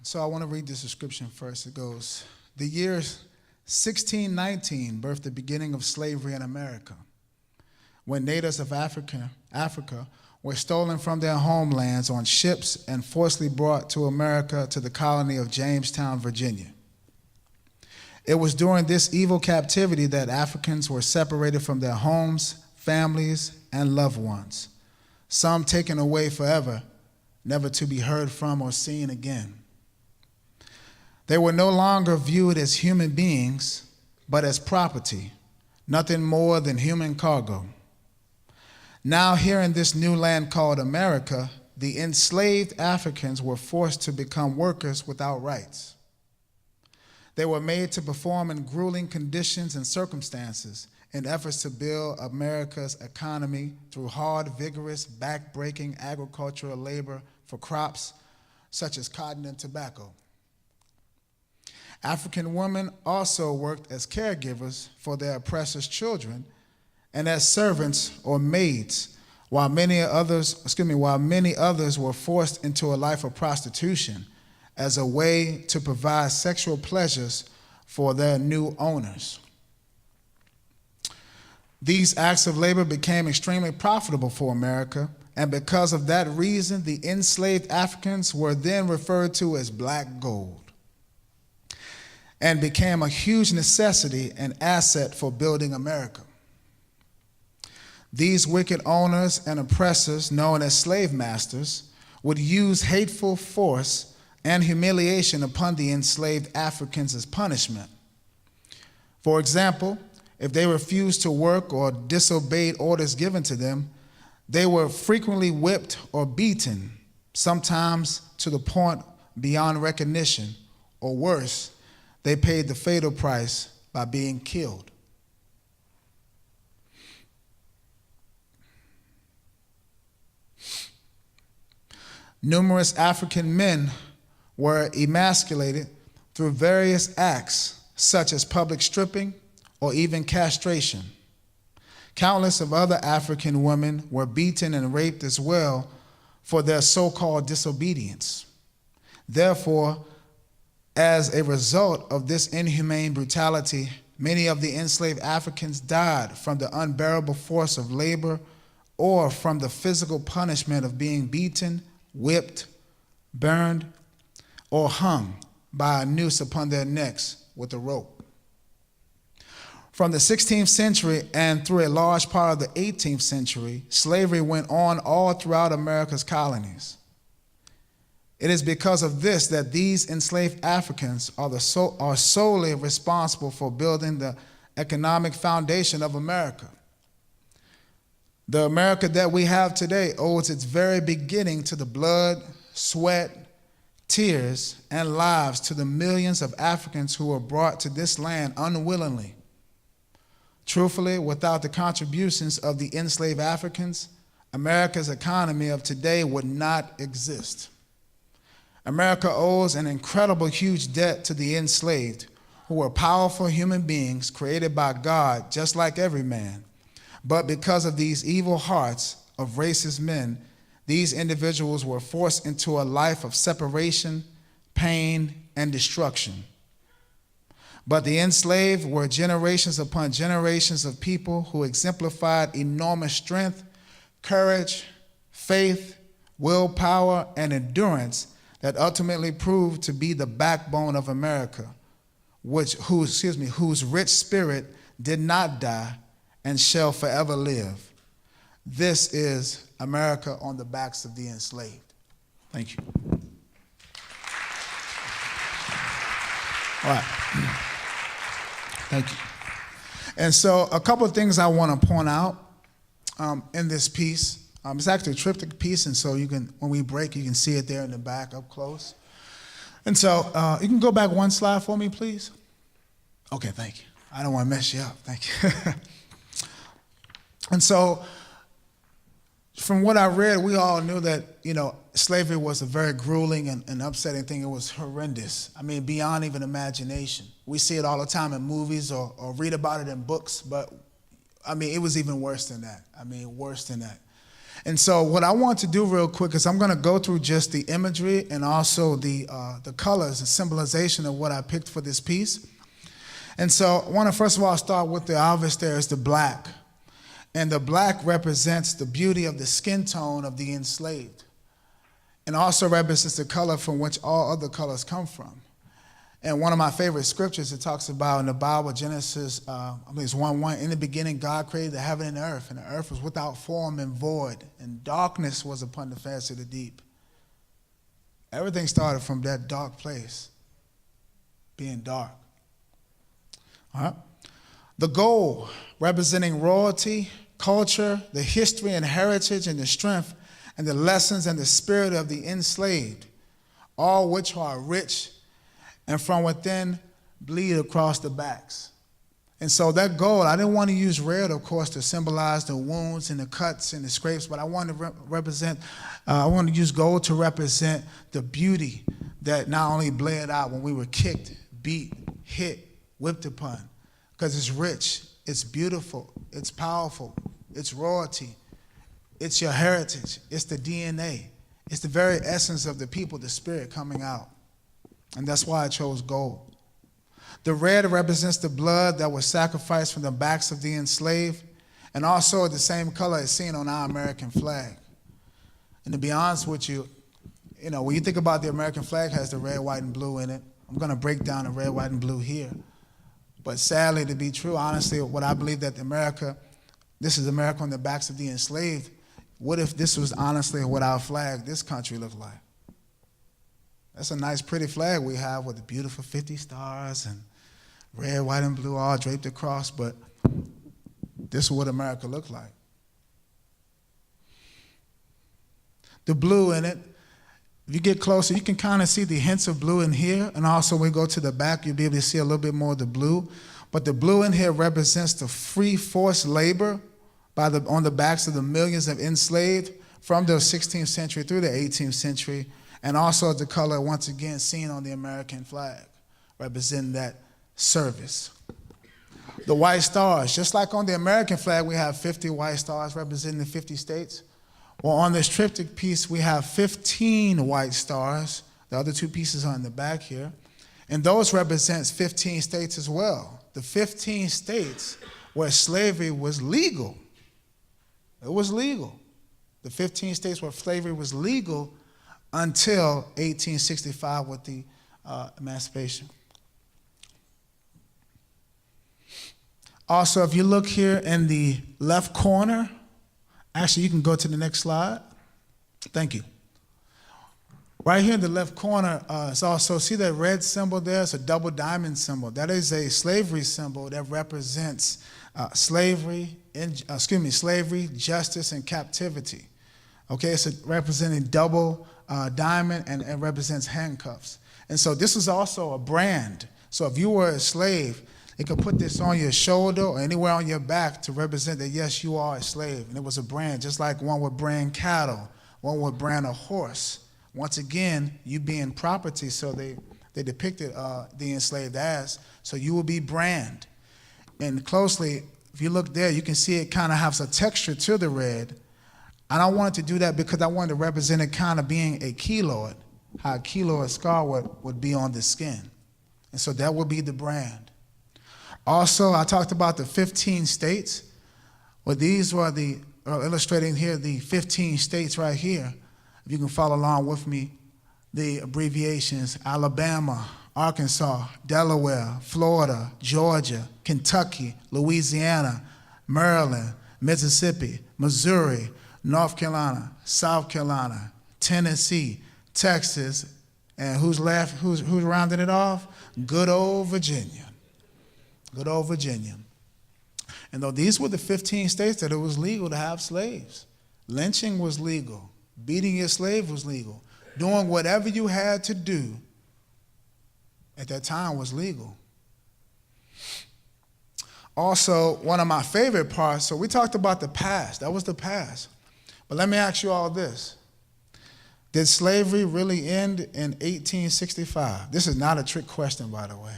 So I want to read this description first. It goes, the year 1619 birthed the beginning of slavery in America, when natives of Africa were stolen from their homelands on ships and forcibly brought to America to the colony of Jamestown, Virginia. It was during this evil captivity that Africans were separated from their homes, families, and loved ones, some taken away forever, never to be heard from or seen again. They were no longer viewed as human beings, but as property, nothing more than human cargo. Now here in this new land called America, the enslaved Africans were forced to become workers without rights. They were made to perform in grueling conditions and circumstances in efforts to build America's economy through hard, vigorous, back-breaking agricultural labor for crops such as cotton and tobacco. African women also worked as caregivers for their oppressors' children and as servants or maids, while many others were forced into a life of prostitution as a way to provide sexual pleasures for their new owners. These acts of labor became extremely profitable for America, and because of that reason, the enslaved Africans were then referred to as black gold, and became a huge necessity and asset for building America. These wicked owners and oppressors, known as slave masters, would use hateful force and humiliation upon the enslaved Africans as punishment. For example, if they refused to work or disobeyed orders given to them, They were frequently whipped or beaten, sometimes to the point beyond recognition, or worse, they paid the fatal price by being killed. Numerous African men were emasculated through various acts, such as public stripping or even castration. Countless of other African women were beaten and raped as well for their so-called disobedience. Therefore, as a result of this inhumane brutality, many of the enslaved Africans died from the unbearable force of labor or from the physical punishment of being beaten, whipped, burned, or hung by a noose upon their necks with a rope. From the 16th century and through a large part of the 18th century, slavery went on all throughout America's colonies. It is because of this that these enslaved Africans are solely responsible for building the economic foundation of America. The America that we have today owes its very beginning to the blood, sweat, tears, and lives to the millions of Africans who were brought to this land unwillingly. Truthfully, without the contributions of the enslaved Africans, America's economy of today would not exist. America owes an incredible, huge debt to the enslaved, who were powerful human beings created by God, just like every man. But because of these evil hearts of racist men, these individuals were forced into a life of separation, pain, and destruction. But the enslaved were generations upon generations of people who exemplified enormous strength, courage, faith, willpower, and endurance that ultimately proved to be the backbone of America, whose rich spirit did not die and shall forever live. This is America on the backs of the enslaved. Thank you. All right. Thank you. And so a couple of things I want to point out in this piece. It's actually a triptych piece, and so you can, when we break, you can see it there in the back up close. And so you can go back one slide for me, please. Okay, thank you. I don't want to mess you up. Thank you. And so from what I read, we all knew that, slavery was a very grueling and upsetting thing. It was horrendous. I mean, beyond even imagination. We see it all the time in movies or read about it in books, but I mean, it was even worse than that. Worse than that. And so what I want to do real quick is I'm going to go through just the imagery and also the colors and symbolization of what I picked for this piece. And so I want to first of all start with the obvious there is the black. And the black represents the beauty of the skin tone of the enslaved. And also represents the color from which all other colors come from. And one of my favorite scriptures, it talks about in the Bible, Genesis, I believe it's 1:1, in the beginning God created the heaven and the earth was without form and void, and darkness was upon the face of the deep. Everything started from that dark place, being dark. All right. The gold, representing royalty, culture, the history and heritage and the strength and the lessons and the spirit of the enslaved, all which are rich and from within bleed across the backs. And so that gold, I didn't want to use red, of course, to symbolize the wounds and the cuts and the scrapes, but I wanted to I wanted to use gold to represent the beauty that not only bled out when we were kicked, beat, hit, whipped upon, because it's rich, it's beautiful, it's powerful, it's royalty, it's your heritage, it's the DNA, it's the very essence of the people, the spirit coming out. And that's why I chose gold. The red represents the blood that was sacrificed from the backs of the enslaved, and also the same color as seen on our American flag. And to be honest with you, when you think about the American flag, it has the red, white, and blue in it. I'm going to break down the red, white, and blue here. But sadly, to be true, honestly, what I believe that this is America on the backs of the enslaved. What if this was honestly what our flag, this country, looked like? That's a nice, pretty flag we have with the beautiful 50 stars and red, white, and blue all draped across, but this is what America looked like. the blue in it. If you get closer, you can kind of see the hints of blue in here, and also when we go to the back, you'll be able to see a little bit more of the blue. But the blue in here represents the free forced labor on the backs of the millions of enslaved from the 16th century through the 18th century, and also the color, once again, seen on the American flag, representing that service. The white stars, just like on the American flag, we have 50 white stars representing the 50 states. Well, on this triptych piece, we have 15 white stars. The other two pieces are in the back here. And those represents 15 states as well. The 15 states where slavery was legal. It was legal. The 15 states where slavery was legal until 1865 with the emancipation. Also, if you look here in the left corner, actually, you can go to the next slide. Thank you. Right here in the left corner, it's also, see that red symbol there? It's a double diamond symbol. That is a slavery symbol that represents slavery, justice, and captivity. Okay, it's representing double diamond, and it represents handcuffs. And so this is also a brand. So if you were a slave, they could put this on your shoulder or anywhere on your back to represent that, yes, you are a slave. And it was a brand, just like one would brand cattle, one would brand a horse. Once again, you being property, so they depicted the enslaved as, so you will be brand. And closely, if you look there, you can see it kind of has a texture to the red. And I wanted to do that because I wanted to represent it kind of being a keloid, how a keloid scar would be on the skin. And so that would be the brand. Also, I talked about the 15 states. Well, these were illustrating here the 15 states right here. If you can follow along with me, the abbreviations: Alabama, Arkansas, Delaware, Florida, Georgia, Kentucky, Louisiana, Maryland, Mississippi, Missouri, North Carolina, South Carolina, Tennessee, Texas, and who's left? Who's rounding it off? Good old Virginia. Good old Virginia. And though these were the 15 states that it was legal to have slaves, lynching was legal, beating your slave was legal, doing whatever you had to do at that time was legal. Also, one of my favorite parts, so we talked about the past. That was the past. But let me ask you all this. Did slavery really end in 1865? This is not a trick question, by the way.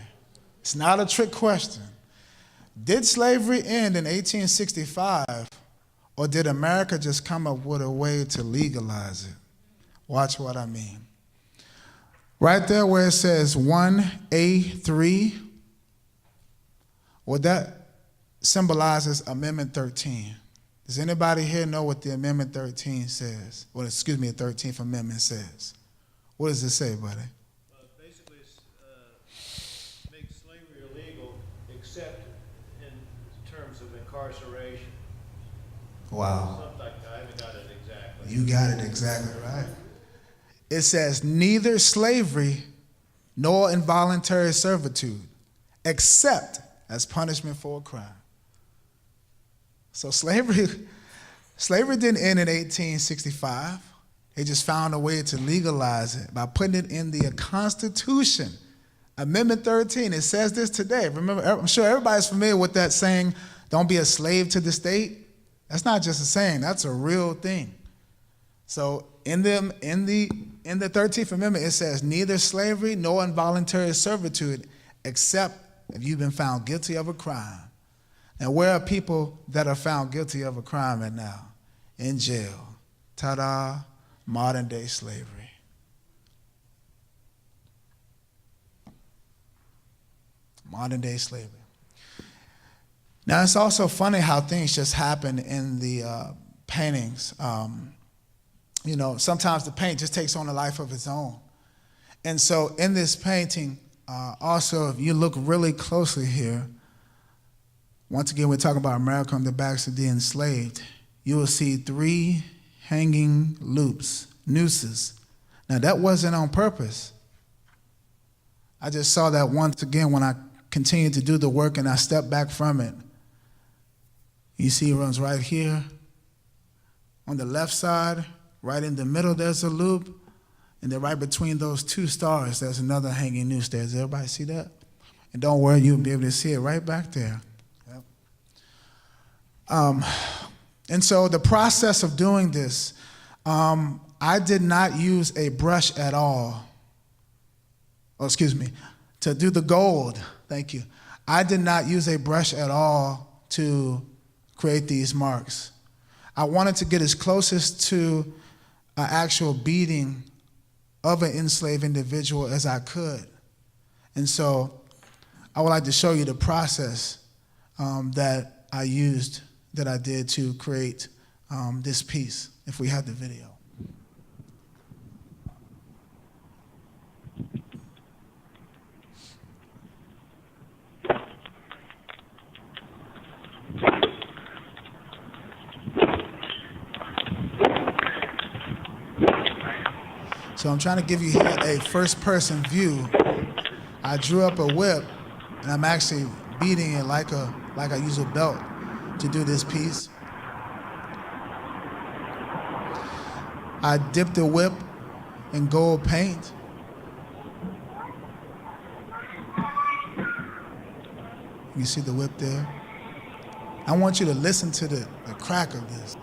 It's not a trick question. Did slavery end in 1865, or did America just come up with a way to legalize it? Watch what I mean. Right there where it says 1A3, well, that symbolizes Amendment 13. Does anybody here know what the Amendment 13 says? Well, excuse me, the 13th Amendment says. What does it say, buddy? Basically, makes slavery illegal except in terms of incarceration. Wow. Something like that. I haven't got it exactly. You got it exactly right. It says neither slavery nor involuntary servitude, except as punishment for a crime. So slavery didn't end in 1865. They just found a way to legalize it by putting it in the Constitution. Amendment 13, it says this today. Remember, I'm sure everybody's familiar with that saying, don't be a slave to the state. That's not just a saying, that's a real thing. So in the 13th Amendment, it says neither slavery nor involuntary servitude, except if you've been found guilty of a crime. Now, where are people that are found guilty of a crime at now? In jail. Ta-da, modern day slavery. Modern day slavery. Now, it's also funny how things just happen in the paintings. You know, sometimes the paint just takes on a life of its own. And so in this painting, also, if you look really closely here, once again, we're talking about America on the backs of the enslaved. You will see 3 hanging loops, nooses. Now, that wasn't on purpose. I just saw that once again when I continued to do the work and I stepped back from it. You see it runs right here on the left side, Right in the middle, there's a loop. And then right between those two stars, there's another hanging noose there. Does everybody see that? And don't worry, you'll be able to see it right back there. Yep. And so the process of doing this, I did not use a brush at all. Oh, excuse me. To do the gold, thank you. I did not use a brush at all to create these marks. I wanted to get as closest to an actual beating of an enslaved individual as I could. And so I would like to show you the process that I did to create this piece, if we have the video. So I'm trying to give you here a first-person view. I drew up a whip, and I'm actually beating it like I use a belt to do this piece. I dipped the whip in gold paint. You see the whip there? I want you to listen to the crack of this.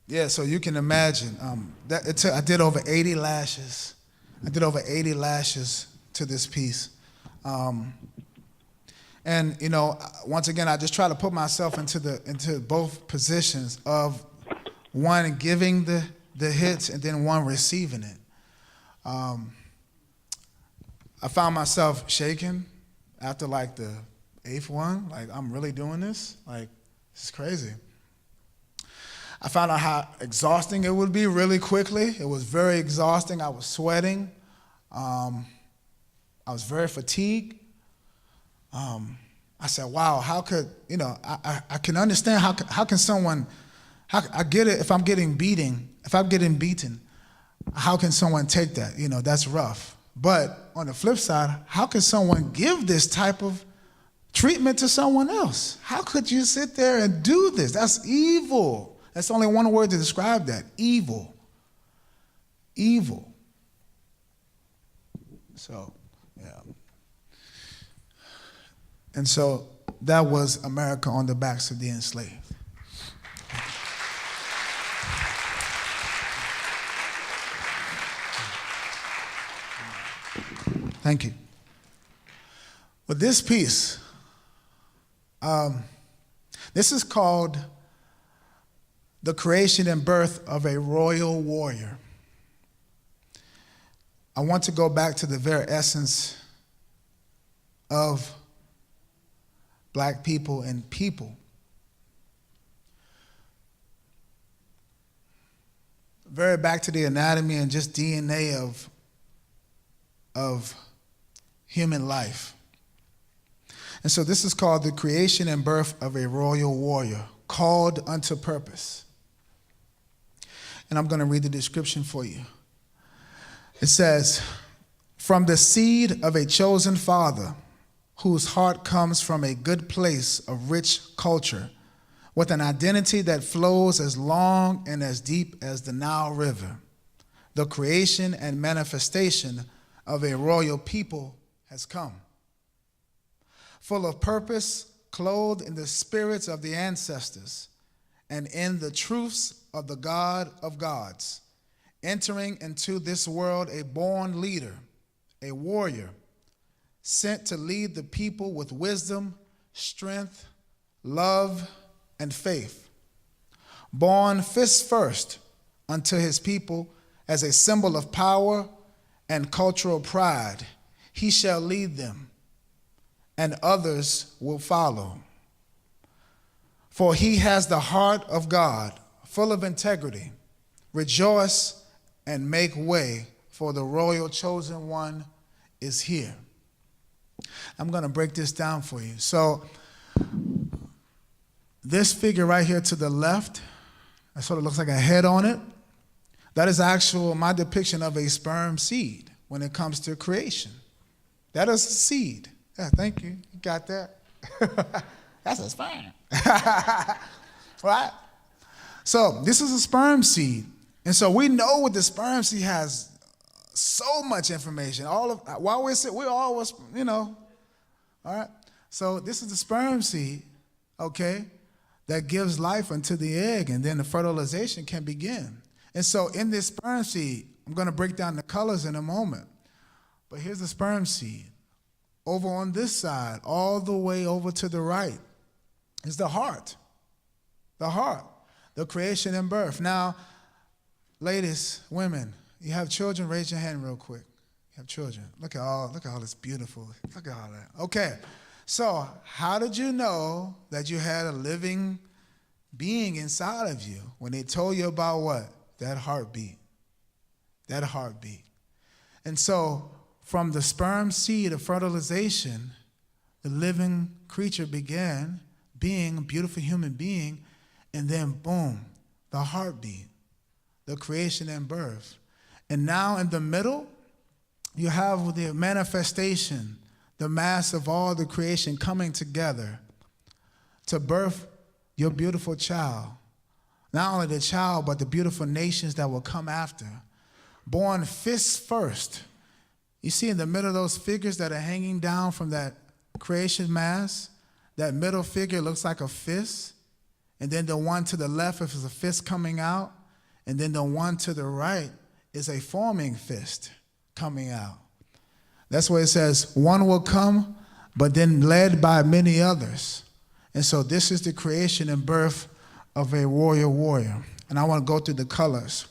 Yeah, so you can imagine I did over 80 lashes. I did over 80 lashes to this piece. And you know, once again, I just try to put myself into both positions of one giving the hits and then one receiving it. I found myself shaking after like the 8th one. Like, I'm really doing this? Like, this is crazy. I found out how exhausting it would be really quickly. It was very exhausting. I was sweating. I was very fatigued. I said, wow, how could, you know, I can understand how can someone, I get it if I'm getting beaten, how can someone take that? You know, that's rough. But on the flip side, how can someone give this type of treatment to someone else? How could you sit there and do this? That's evil. That's only one word to describe that, evil. Evil. So, yeah. And so that was America on the backs of the enslaved. Thank you. With this piece, this is called The Creation and Birth of a Royal Warrior. I want to go back to the very essence of Black people and people. Very back to the anatomy and just DNA of human life. And so this is called The Creation and Birth of a Royal Warrior, called unto purpose. And I'm going to read the description for you. It says, from the seed of a chosen father, whose heart comes from a good place of rich culture, with an identity that flows as long and as deep as the Nile River, the creation and manifestation of a royal people has come. Full of purpose, clothed in the spirits of the ancestors, and in the truths of the God of gods, entering into this world a born leader, a warrior, sent to lead the people with wisdom, strength, love, and faith. Born fist first unto his people as a symbol of power and cultural pride, he shall lead them, and others will follow. For he has the heart of God, full of integrity. Rejoice and make way, for the royal chosen one is here. I'm going to break this down for you. So this figure right here to the left, that sort of looks like a head on it, that is my depiction of a sperm seed when it comes to creation. That is a seed. Yeah, thank you. You got that? That's a sperm. Right? So this is a sperm seed. And so we know what the sperm seed has so much information. While we're always, all right? So this is the sperm seed, okay, that gives life unto the egg, and then the fertilization can begin. And so in this sperm seed, I'm going to break down the colors in a moment. But here's the sperm seed. Over on this side, all the way over to the right, is the heart. The heart, the creation and birth. Now, ladies, women, you have children, raise your hand real quick. You have children. Look at all this beautiful. Look at all that. Okay. So, how did you know that you had a living being inside of you when they told you about what? That heartbeat. That heartbeat. And so, from the sperm seed of fertilization, the living creature began being a beautiful human being, and then boom, the heartbeat, the creation and birth. And now in the middle, you have the manifestation, the mass of all the creation coming together to birth your beautiful child. Not only the child, but the beautiful nations that will come after. Born fists first. You see in the middle of those figures that are hanging down from that creation mass, that middle figure looks like a fist. And then the one to the left is a fist coming out. And then the one to the right is a forming fist coming out. That's where it says, one will come, but then led by many others. And so this is the creation and birth of a warrior. And I want to go through the colors.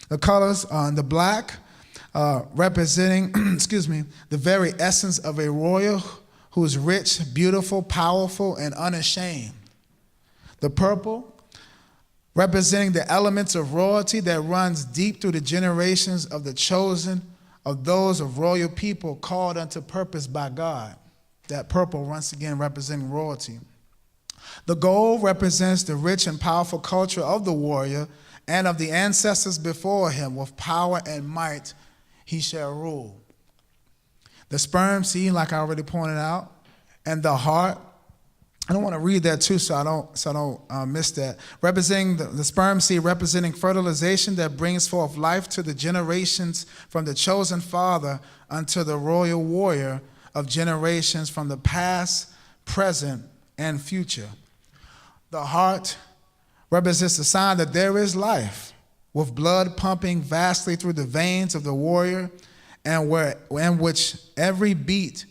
The colors on the black, representing, the very essence of a warrior who is rich, beautiful, powerful, and unashamed. The purple, representing the elements of royalty that runs deep through the generations of the chosen, of those of royal people called unto purpose by God. That purple, once again, representing royalty. The gold represents the rich and powerful culture of the warrior and of the ancestors before him. With power and might he shall rule. The sperm seed, like I already pointed out, and the heart. I don't want to read that too, so I don't miss that. Representing the sperm seed, representing fertilization that brings forth life to the generations from the chosen father unto the royal warrior of generations from the past, present, and future. The heart represents the sign that there is life, with blood pumping vastly through the veins of the warrior, and with every beat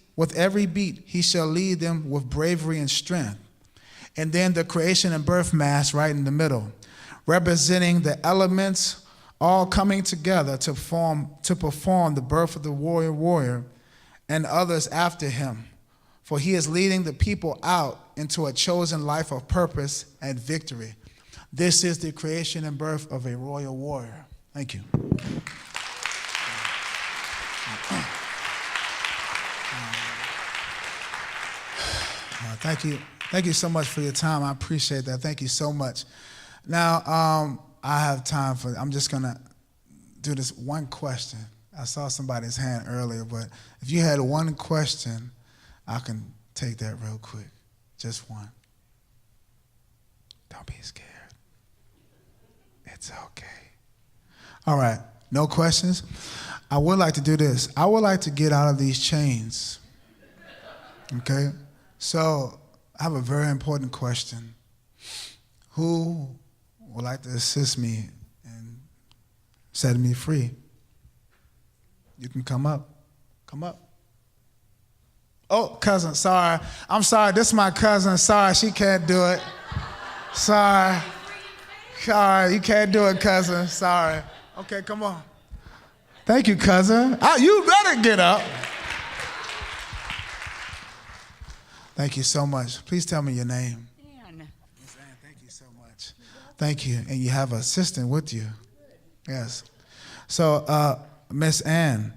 he shall lead them with bravery and strength. And then the creation and birth mass right in the middle, representing the elements all coming together to perform the birth of the warrior and others after him. For he is leading the people out into a chosen life of purpose and victory. This is the creation and birth of a royal warrior. Thank you. Thank you so much for your time. I appreciate that. Thank you so much. Now, I have time I'm just going to do this one question. I saw somebody's hand earlier, but if you had one question, I can take that real quick. Just one. Don't be scared. It's okay. All right, no questions? I would like to do this. I would like to get out of these chains. Okay? So I have a very important question. Who would like to assist me in setting me free? You can come up. Come up. Oh, cousin, sorry. I'm sorry, this is my cousin. Sorry, she can't do it. Sorry. Sorry, you can't do it, cousin. Sorry. Okay, come on. Thank you, cousin. You better get up. Thank you so much. Please tell me your name. Ann. Miss Ann, thank you so much. Thank you. And you have an assistant with you. Yes. So, Miss Ann,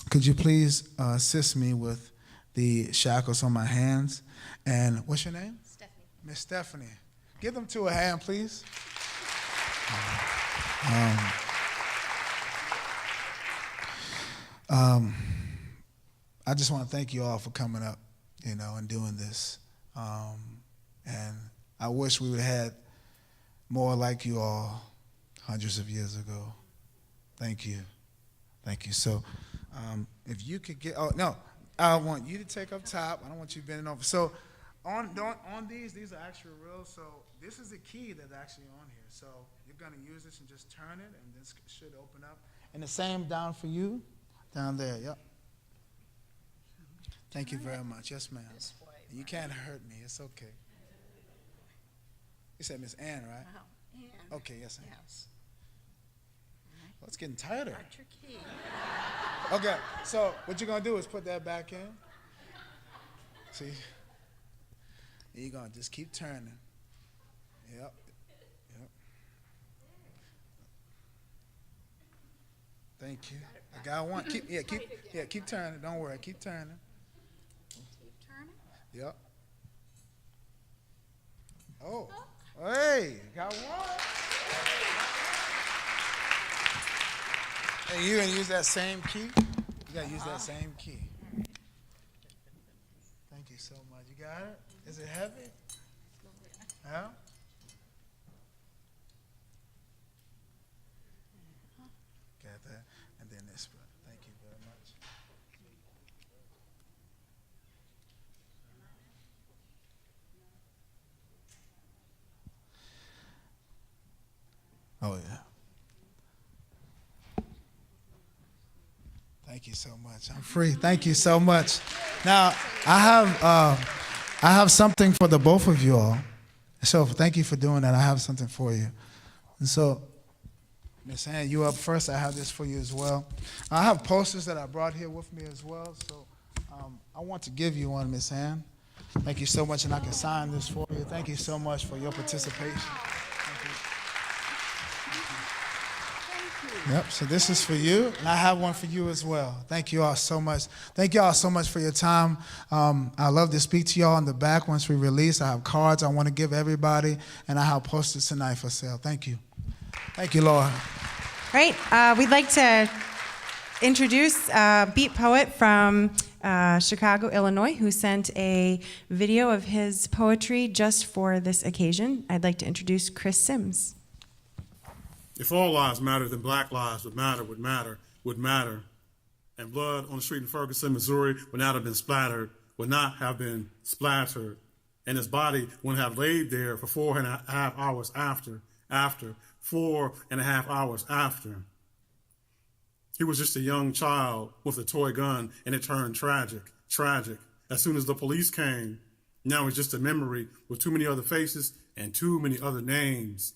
could you please assist me with the shackles on my hands? And what's your name? Stephanie. Miss Stephanie, Give them two a hand, please. I just want to thank you all for coming up, and doing this. And I wish we would have had more like you all hundreds of years ago. Thank you. Thank you. So if you could get, I want you to take up top. I don't want you bending over. So on these are actually real. So this is the key that's actually on here. So you're going to use this and just turn it, and this should open up. And the same down for you, down there. Yep. Thank you very much. Yes, ma'am. You can't hurt me. It's okay. You said Miss Ann, right? Ann. Okay, yes, Ann. Yes. Well, it's getting tighter. Got your key. Okay, so what you're going to do is put that back in. See? And you're going to just keep turning. Yep. Thank you. I got one. Keep turning. Don't worry. Keep turning. Keep turning. Yep. Oh. Hey, got one. And you gonna use that same key? You gotta use that same key. Thank you so much. You got it? Is it heavy? Yeah? Got that. And then this one. Thank you very much. Oh, yeah. Thank you so much. I'm free. Thank you so much. Now, I have something for the both of you all. So thank you for doing that. I have something for you. And so, Miss Ann, you up first. I have this for you as well. I have posters that I brought here with me as well. So I want to give you one, Miss Ann. Thank you so much, and I can sign this for you. Thank you so much for your participation. Yep, so this is for you, and I have one for you as well. Thank you all so much. Thank you all so much for your time. I love to speak to you all in the back once we release. I have cards I want to give everybody, and I have posters tonight for sale. Thank you. Thank you, Laura. Great. We'd like to introduce a beat poet from Chicago, Illinois, who sent a video of his poetry just for this occasion. I'd like to introduce Chris Sims. If all lives mattered, then black lives would matter. And blood on the street in Ferguson, Missouri would not have been splattered, And his body wouldn't have laid there for 4.5 hours after. 4.5 hours after. He was just a young child with a toy gun, and it turned tragic. As soon as the police came, now he's just a memory with too many other faces and too many other names.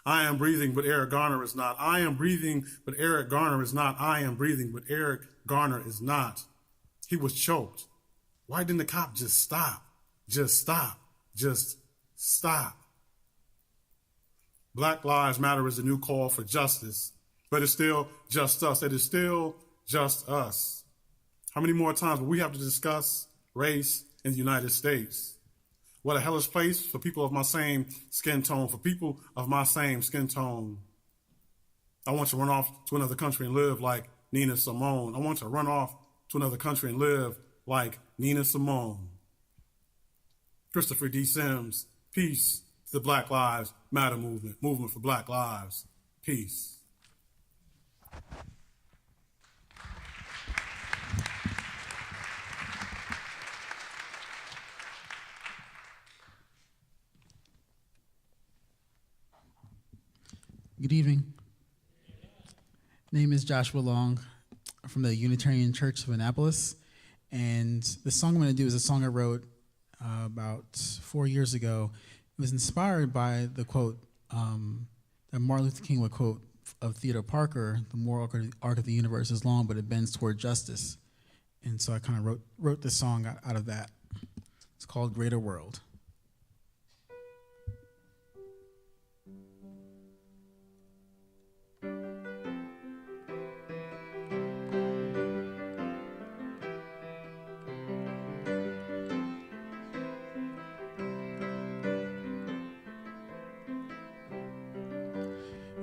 I am breathing, but Eric Garner is not. I am breathing, but Eric Garner is not. I am breathing, but Eric Garner is not. He was choked. Why didn't the cop just stop? Just stop. Black Lives Matter is a new call for justice, but it's still just us. It is still just us. How many more times will we have to discuss race in the United States? What a hellish place for people of my same skin tone, for people of my same skin tone. I want to run off to another country and live like Nina Simone. I want to run off to another country and live like Nina Simone. Christopher D. Sims, peace to the Black Lives Matter movement for Black Lives, peace. Good evening. Name is Joshua Long from the Unitarian Church of Annapolis, and the song I'm going to do is a song I wrote about 4 years ago. It was inspired by the quote that Martin Luther King would quote of Theodore Parker: "The moral arc of the universe is long, but it bends toward justice." And so I kind of wrote this song out of that. It's called "Greater World."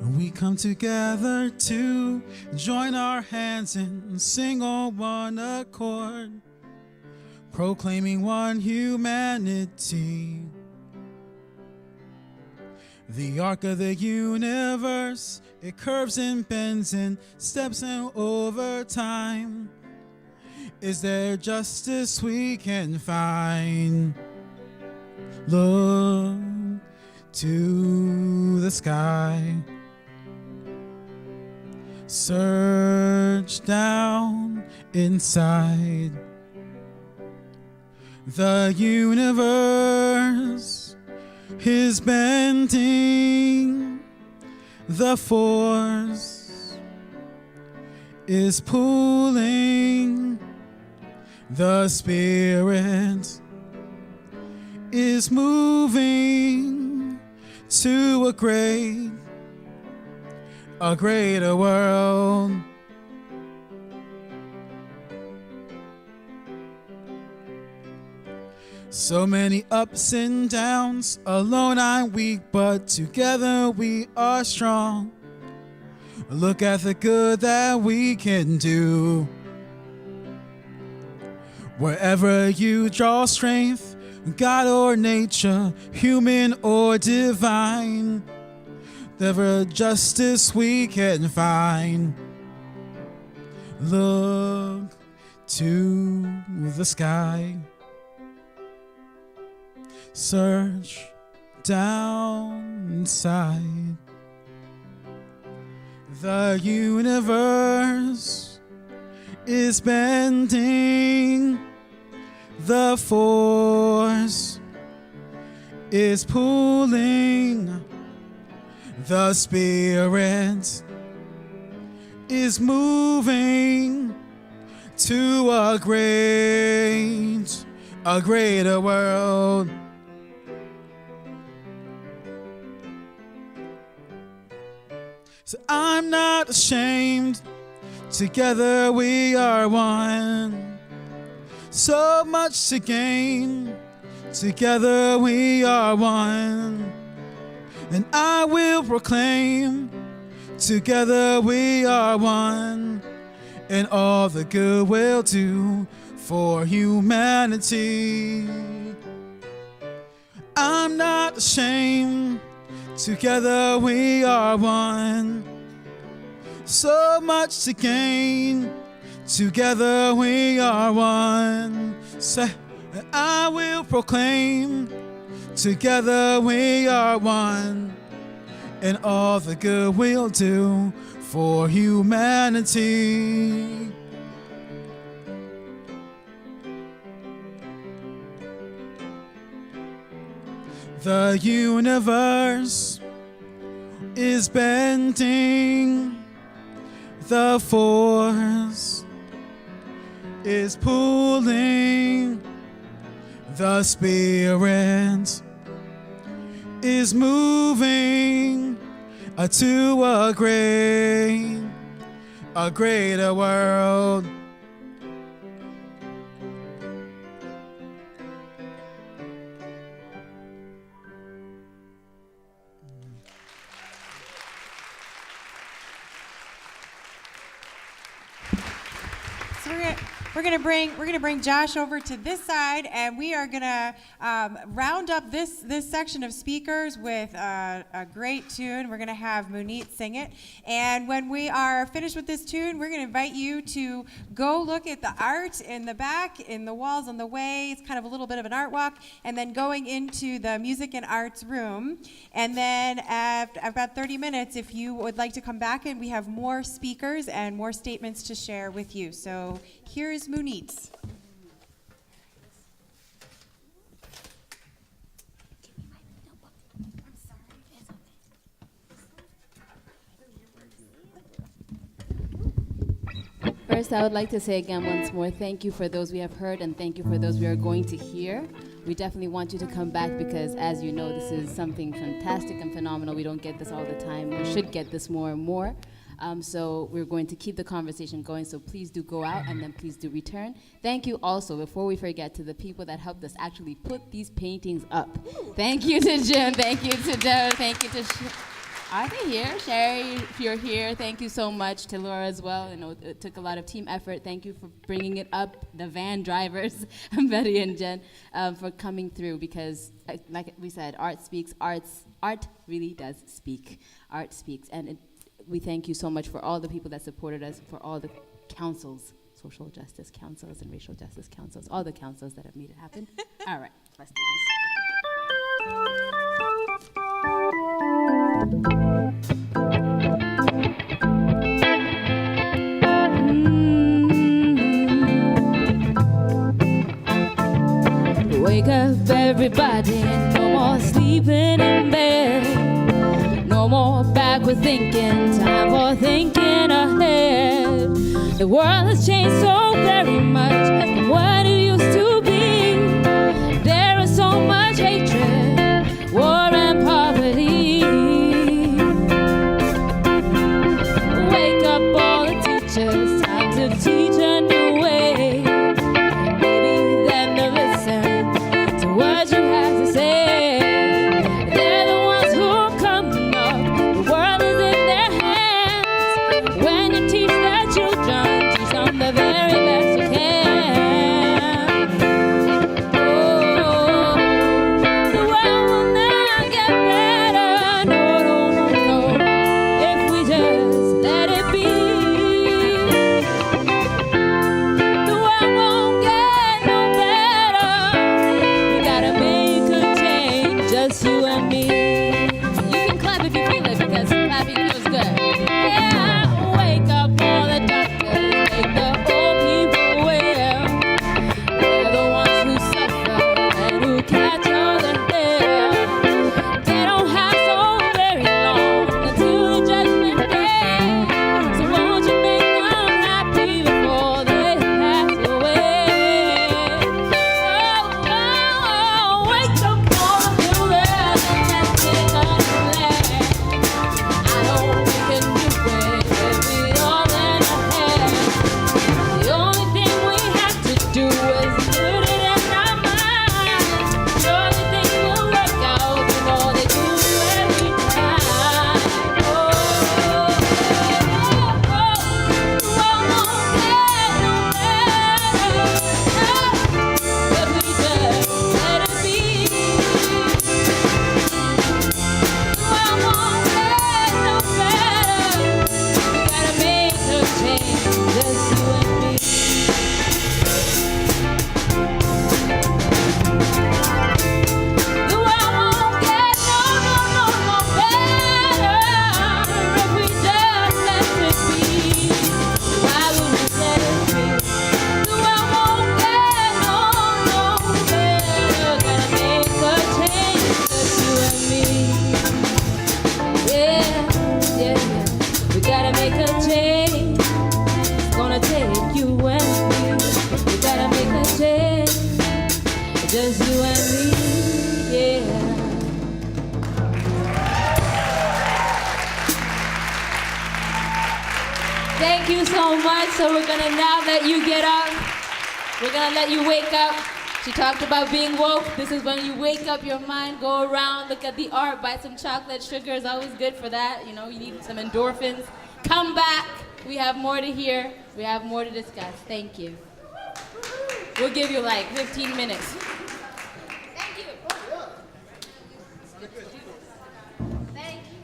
We come together to join our hands and sing on one accord, proclaiming one humanity. The arc of the universe, it curves and bends and steps in over time. Is there justice we can find? Look to the sky. Search down inside. The universe is bending. The force is pulling. The spirit is moving to a greater world. So many ups and downs, alone I'm weak, but together we are strong. Look at the good that we can do. Wherever you draw strength, God or nature, human or divine, never justice we can find. Look to the sky. Search down inside. The universe is bending. The force is pulling. The spirit is moving to a greater world. So I'm not ashamed. Together we are one. So much to gain. Together we are one. And I will proclaim, together we are one, and all the good we'll do for humanity. I'm not ashamed, together we are one. So much to gain, together we are one. Say, I will proclaim, together we are one, and all the good we'll do for humanity. The universe is bending. The force is pulling. The spirit is moving to a greater world. So we're gonna bring Josh over to this side, and we are gonna round up this section of speakers with a great tune. We're gonna have Munit sing it, and when we are finished with this tune, we're gonna invite you to go look at the art in the back, in the walls on the way. It's kind of a little bit of an art walk, and then going into the music and arts room, and then after about 30 minutes, if you would like to come back, and we have more speakers and more statements to share with you. So here's Munit. First, I would like to say again once more, thank you for those we have heard and thank you for those we are going to hear. We definitely want you to come back because, as you know, this is something fantastic and phenomenal. We don't get this all the time. We should get this more and more. So we're going to keep the conversation going, so please do go out and then please do return. Thank you also, before we forget, to the people that helped us actually put these paintings up. Thank you to Jim, thank you to Joe, thank you to Are they here? Sherry, if you're here, thank you so much. To Laura as well. I know it took a lot of team effort. Thank you for bringing it up. The van drivers, Betty and Jen, for coming through because, like we said, art speaks. Art really does speak. Art speaks. And we thank you so much for all the people that supported us, for all the councils, social justice councils and racial justice councils, all the councils that have made it happen. All right, let's do this. Wake up, everybody, no more sleeping in bed. No more backward thinking, time for thinking ahead. The world has changed so very much from what it used to be. There is so much hatred, war and poverty. Wake up all the teachers, time to teach a new way. Maybe then to listen to what you have to say. They're the ones who are coming up, the world is in their hands. When you teach their children, teach them the very best you can. Oh, the world will not get better, no, if we just let it be. The world won't get no better. We gotta make a change, just you and me. You can clap if you feel it, because clapping feels good. Yeah, wake up all the doctors, make the old people well. They're the ones who suffer and who catch all the hell. They don't have so very long until the judgment day. So won't you make them happy before they pass away? Oh, wake up all of you girls and let's get on the land. I know we can do it if we all lend a hand. The only thing we have to do is put it in our minds. Surely things will work out, you know they do every time. The world won't get no better if we just let it be. The world won't get no better. We gotta make a change, just you and me. The world won't get no better if we just let it be. Why would we let it be? The world won't get no better. Gotta make a change, just you and me. Yeah. We gotta make a change. It's gonna take you and me. We gotta make a change, just you and me. Yeah. Thank you so much. So we're gonna now let you get up. We're gonna let you wake up. She talked about being woke. This is when you wake up your mind, go around, look at the art, buy some chocolate. Sugar is always good for that. You know, you need some endorphins. Come back. We have more to hear. We have more to discuss. Thank you. We'll give you like 15 minutes. Thank you. Thank you.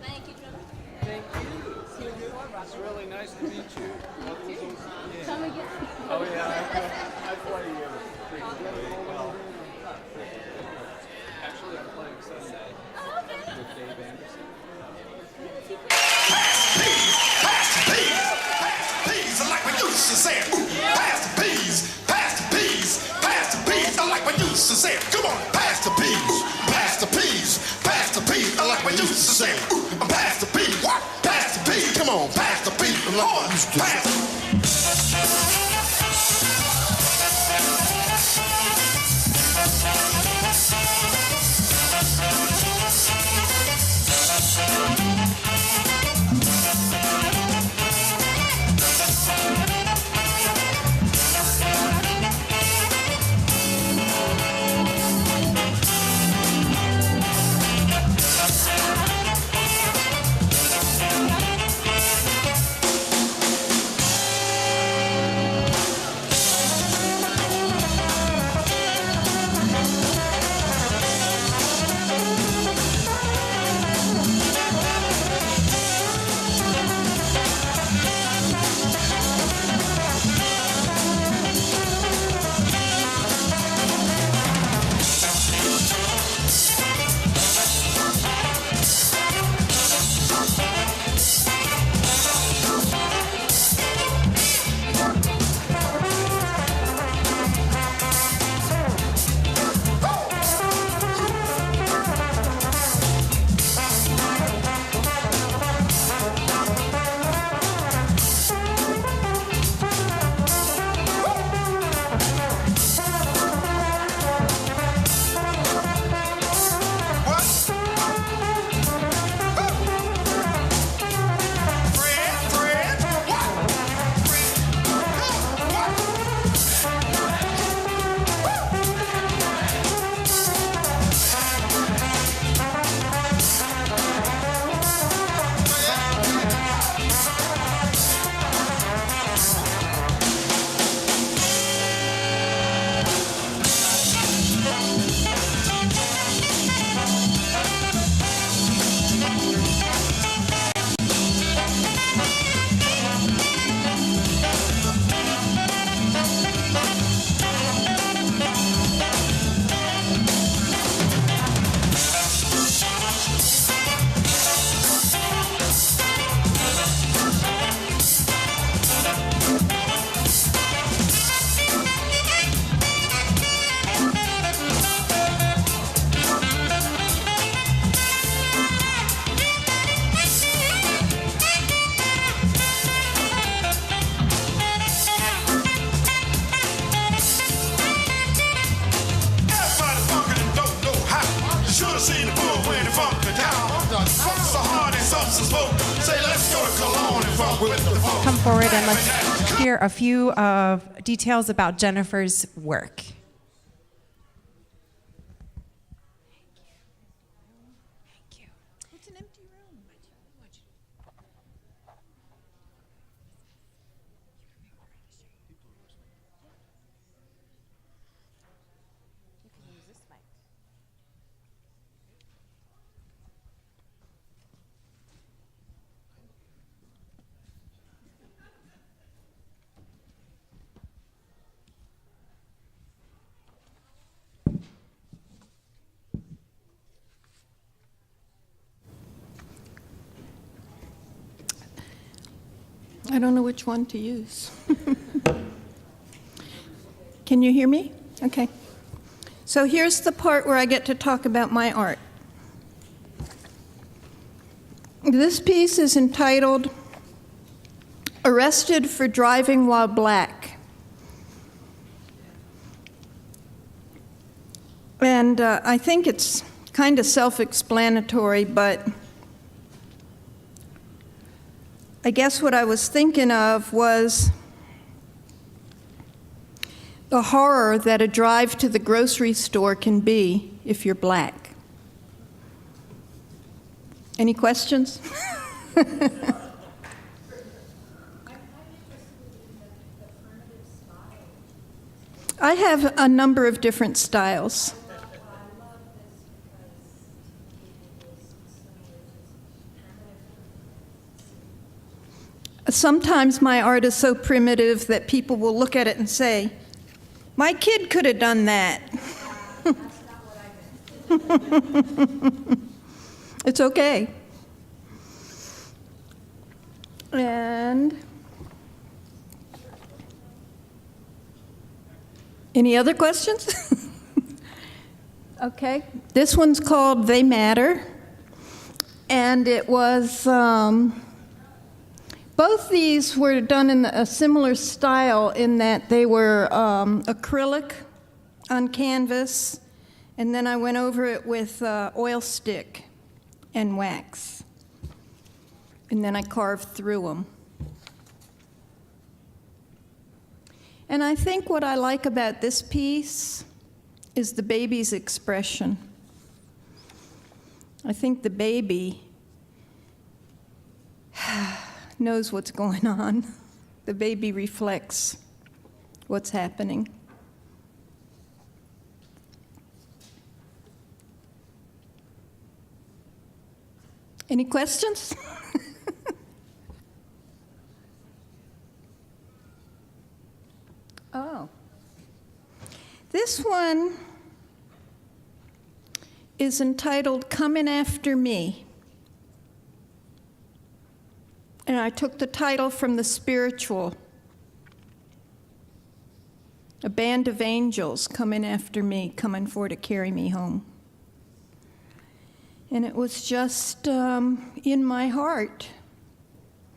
Thank you, John. Thank you. It's really nice to meet you. Come again. Oh yeah, I play frequently. Actually, I'm playing Sunday with Dave Anderson. Peas, I like what you used to say. Pass the peas, pass the peas, pass the peas. I like what you used to say. Come on, pass the peas, pass the peas, pass the peas. I like what you used to say. Pass the peas, what? Pass the peas. Come on, pass the peas. I like what you used to say. have seen the fool when he funked the town. Funk so hard and substance folk. Say, let's go to Cologne and funk with the funk. Come forward and let's hear a few of details about Jennifer's work. I don't know which one to use. Can you hear me? Okay. So here's the part where I get to talk about my art. This piece is entitled Arrested for Driving While Black. And I think it's kind of self-explanatory, but I guess what I was thinking of was the horror that a drive to the grocery store can be if you're black. Any questions? I have a number of different styles. Sometimes my art is so primitive that people will look at it and say, my kid could have done that. It's okay. And any other questions? Okay. This one's called They Matter. And it was, both these were done in a similar style in that they were acrylic on canvas, and then I went over it with oil stick and wax. And then I carved through them. And I think what I like about this piece is the baby's expression. I think the baby knows what's going on. The baby reflects what's happening. Any questions? Oh. This one is entitled Comin' After Me. And I took the title from the spiritual. A band of angels coming after me, coming for to carry me home. And it was just in my heart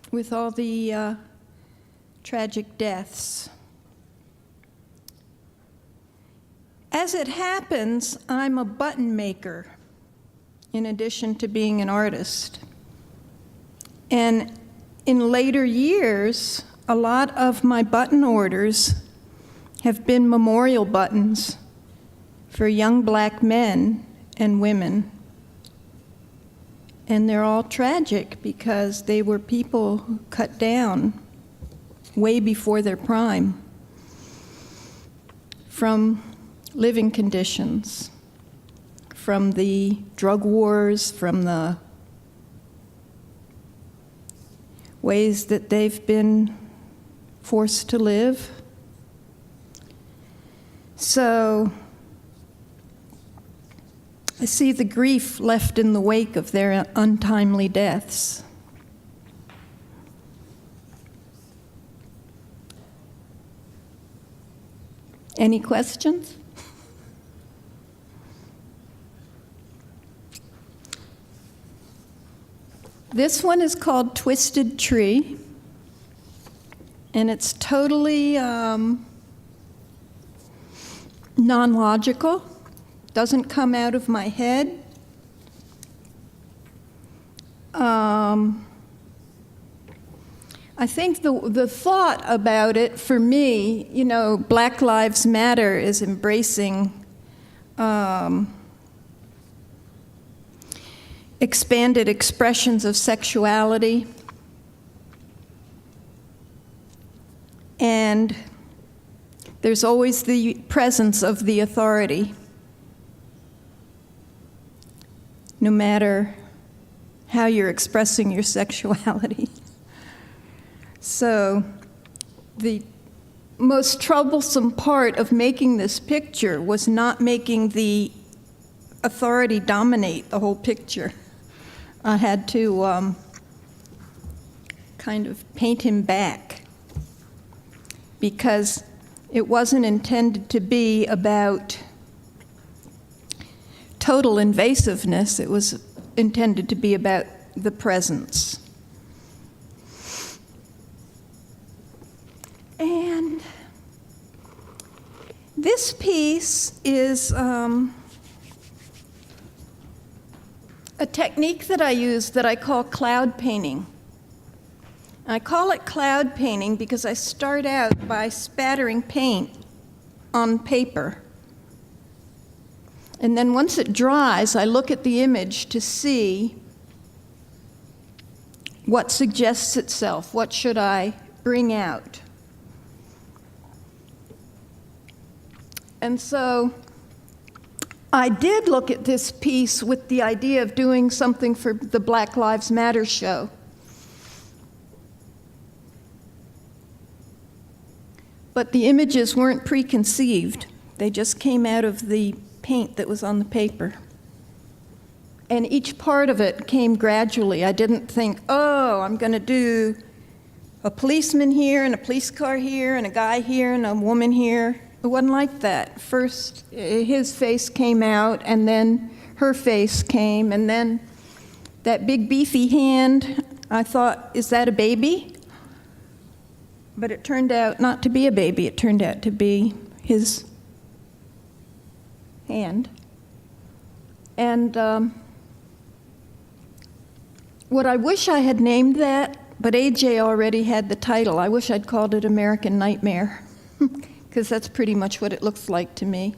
with all the tragic deaths. As it happens, I'm a button maker in addition to being an artist. And in later years, a lot of my button orders have been memorial buttons for young black men and women. And they're all tragic because they were people who cut down way before their prime from living conditions, from the drug wars, from the ways that they've been forced to live. So I see the grief left in the wake of their untimely deaths. Any questions? This one is called Twisted Tree, and it's totally non-logical, doesn't come out of my head. I think the thought about it for me, you know, Black Lives Matter is embracing expanded expressions of sexuality, and there's always the presence of the authority, no matter how you're expressing your sexuality. So the most troublesome part of making this picture was not making the authority dominate the whole picture. I had to kind of paint him back because it wasn't intended to be about total invasiveness. It was intended to be about the presence. And this piece is a technique that I use that I call cloud painting. I call it cloud painting because I start out by spattering paint on paper. And then once it dries, I look at the image to see what suggests itself, what should I bring out. And so I did look at this piece with the idea of doing something for the Black Lives Matter show. But the images weren't preconceived. They just came out of the paint that was on the paper. And each part of it came gradually. I didn't think, oh, I'm going to do a policeman here and a police car here and a guy here and a woman here. It wasn't like that. First, his face came out, and then her face came, and then that big beefy hand, I thought, is that a baby? But it turned out not to be a baby. It turned out to be his hand. And what I wish I had named that, but AJ already had the title. I wish I'd called it American Nightmare, because that's pretty much what it looks like to me.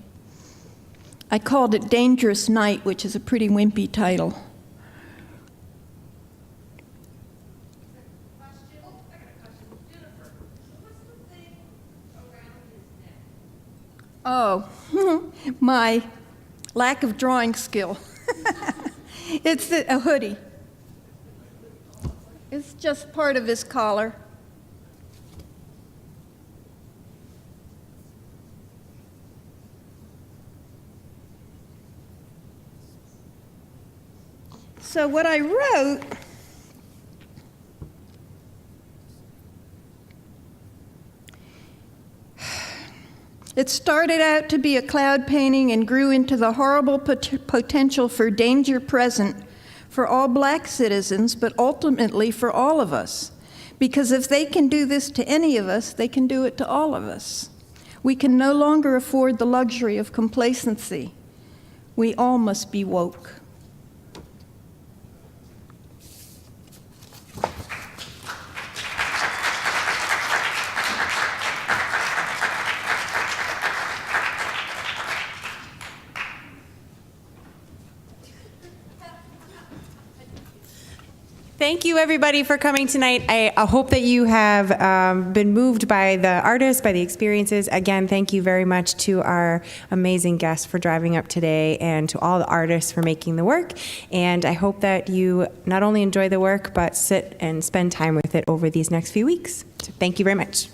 I called it Dangerous Night, which is a pretty wimpy title. Oh, my lack of drawing skill. It's a hoodie. It's just part of his collar. So what I wrote it started out to be a cloud painting and grew into the horrible potential for danger present for all Black citizens, but ultimately for all of us. Because if they can do this to any of us, they can do it to all of us. We can no longer afford the luxury of complacency. We all must be woke. Thank you, everybody, for coming tonight. I hope that you have been moved by the artists, by the experiences. Again, thank you very much to our amazing guests for driving up today and to all the artists for making the work. And I hope that you not only enjoy the work, but sit and spend time with it over these next few weeks. So thank you very much.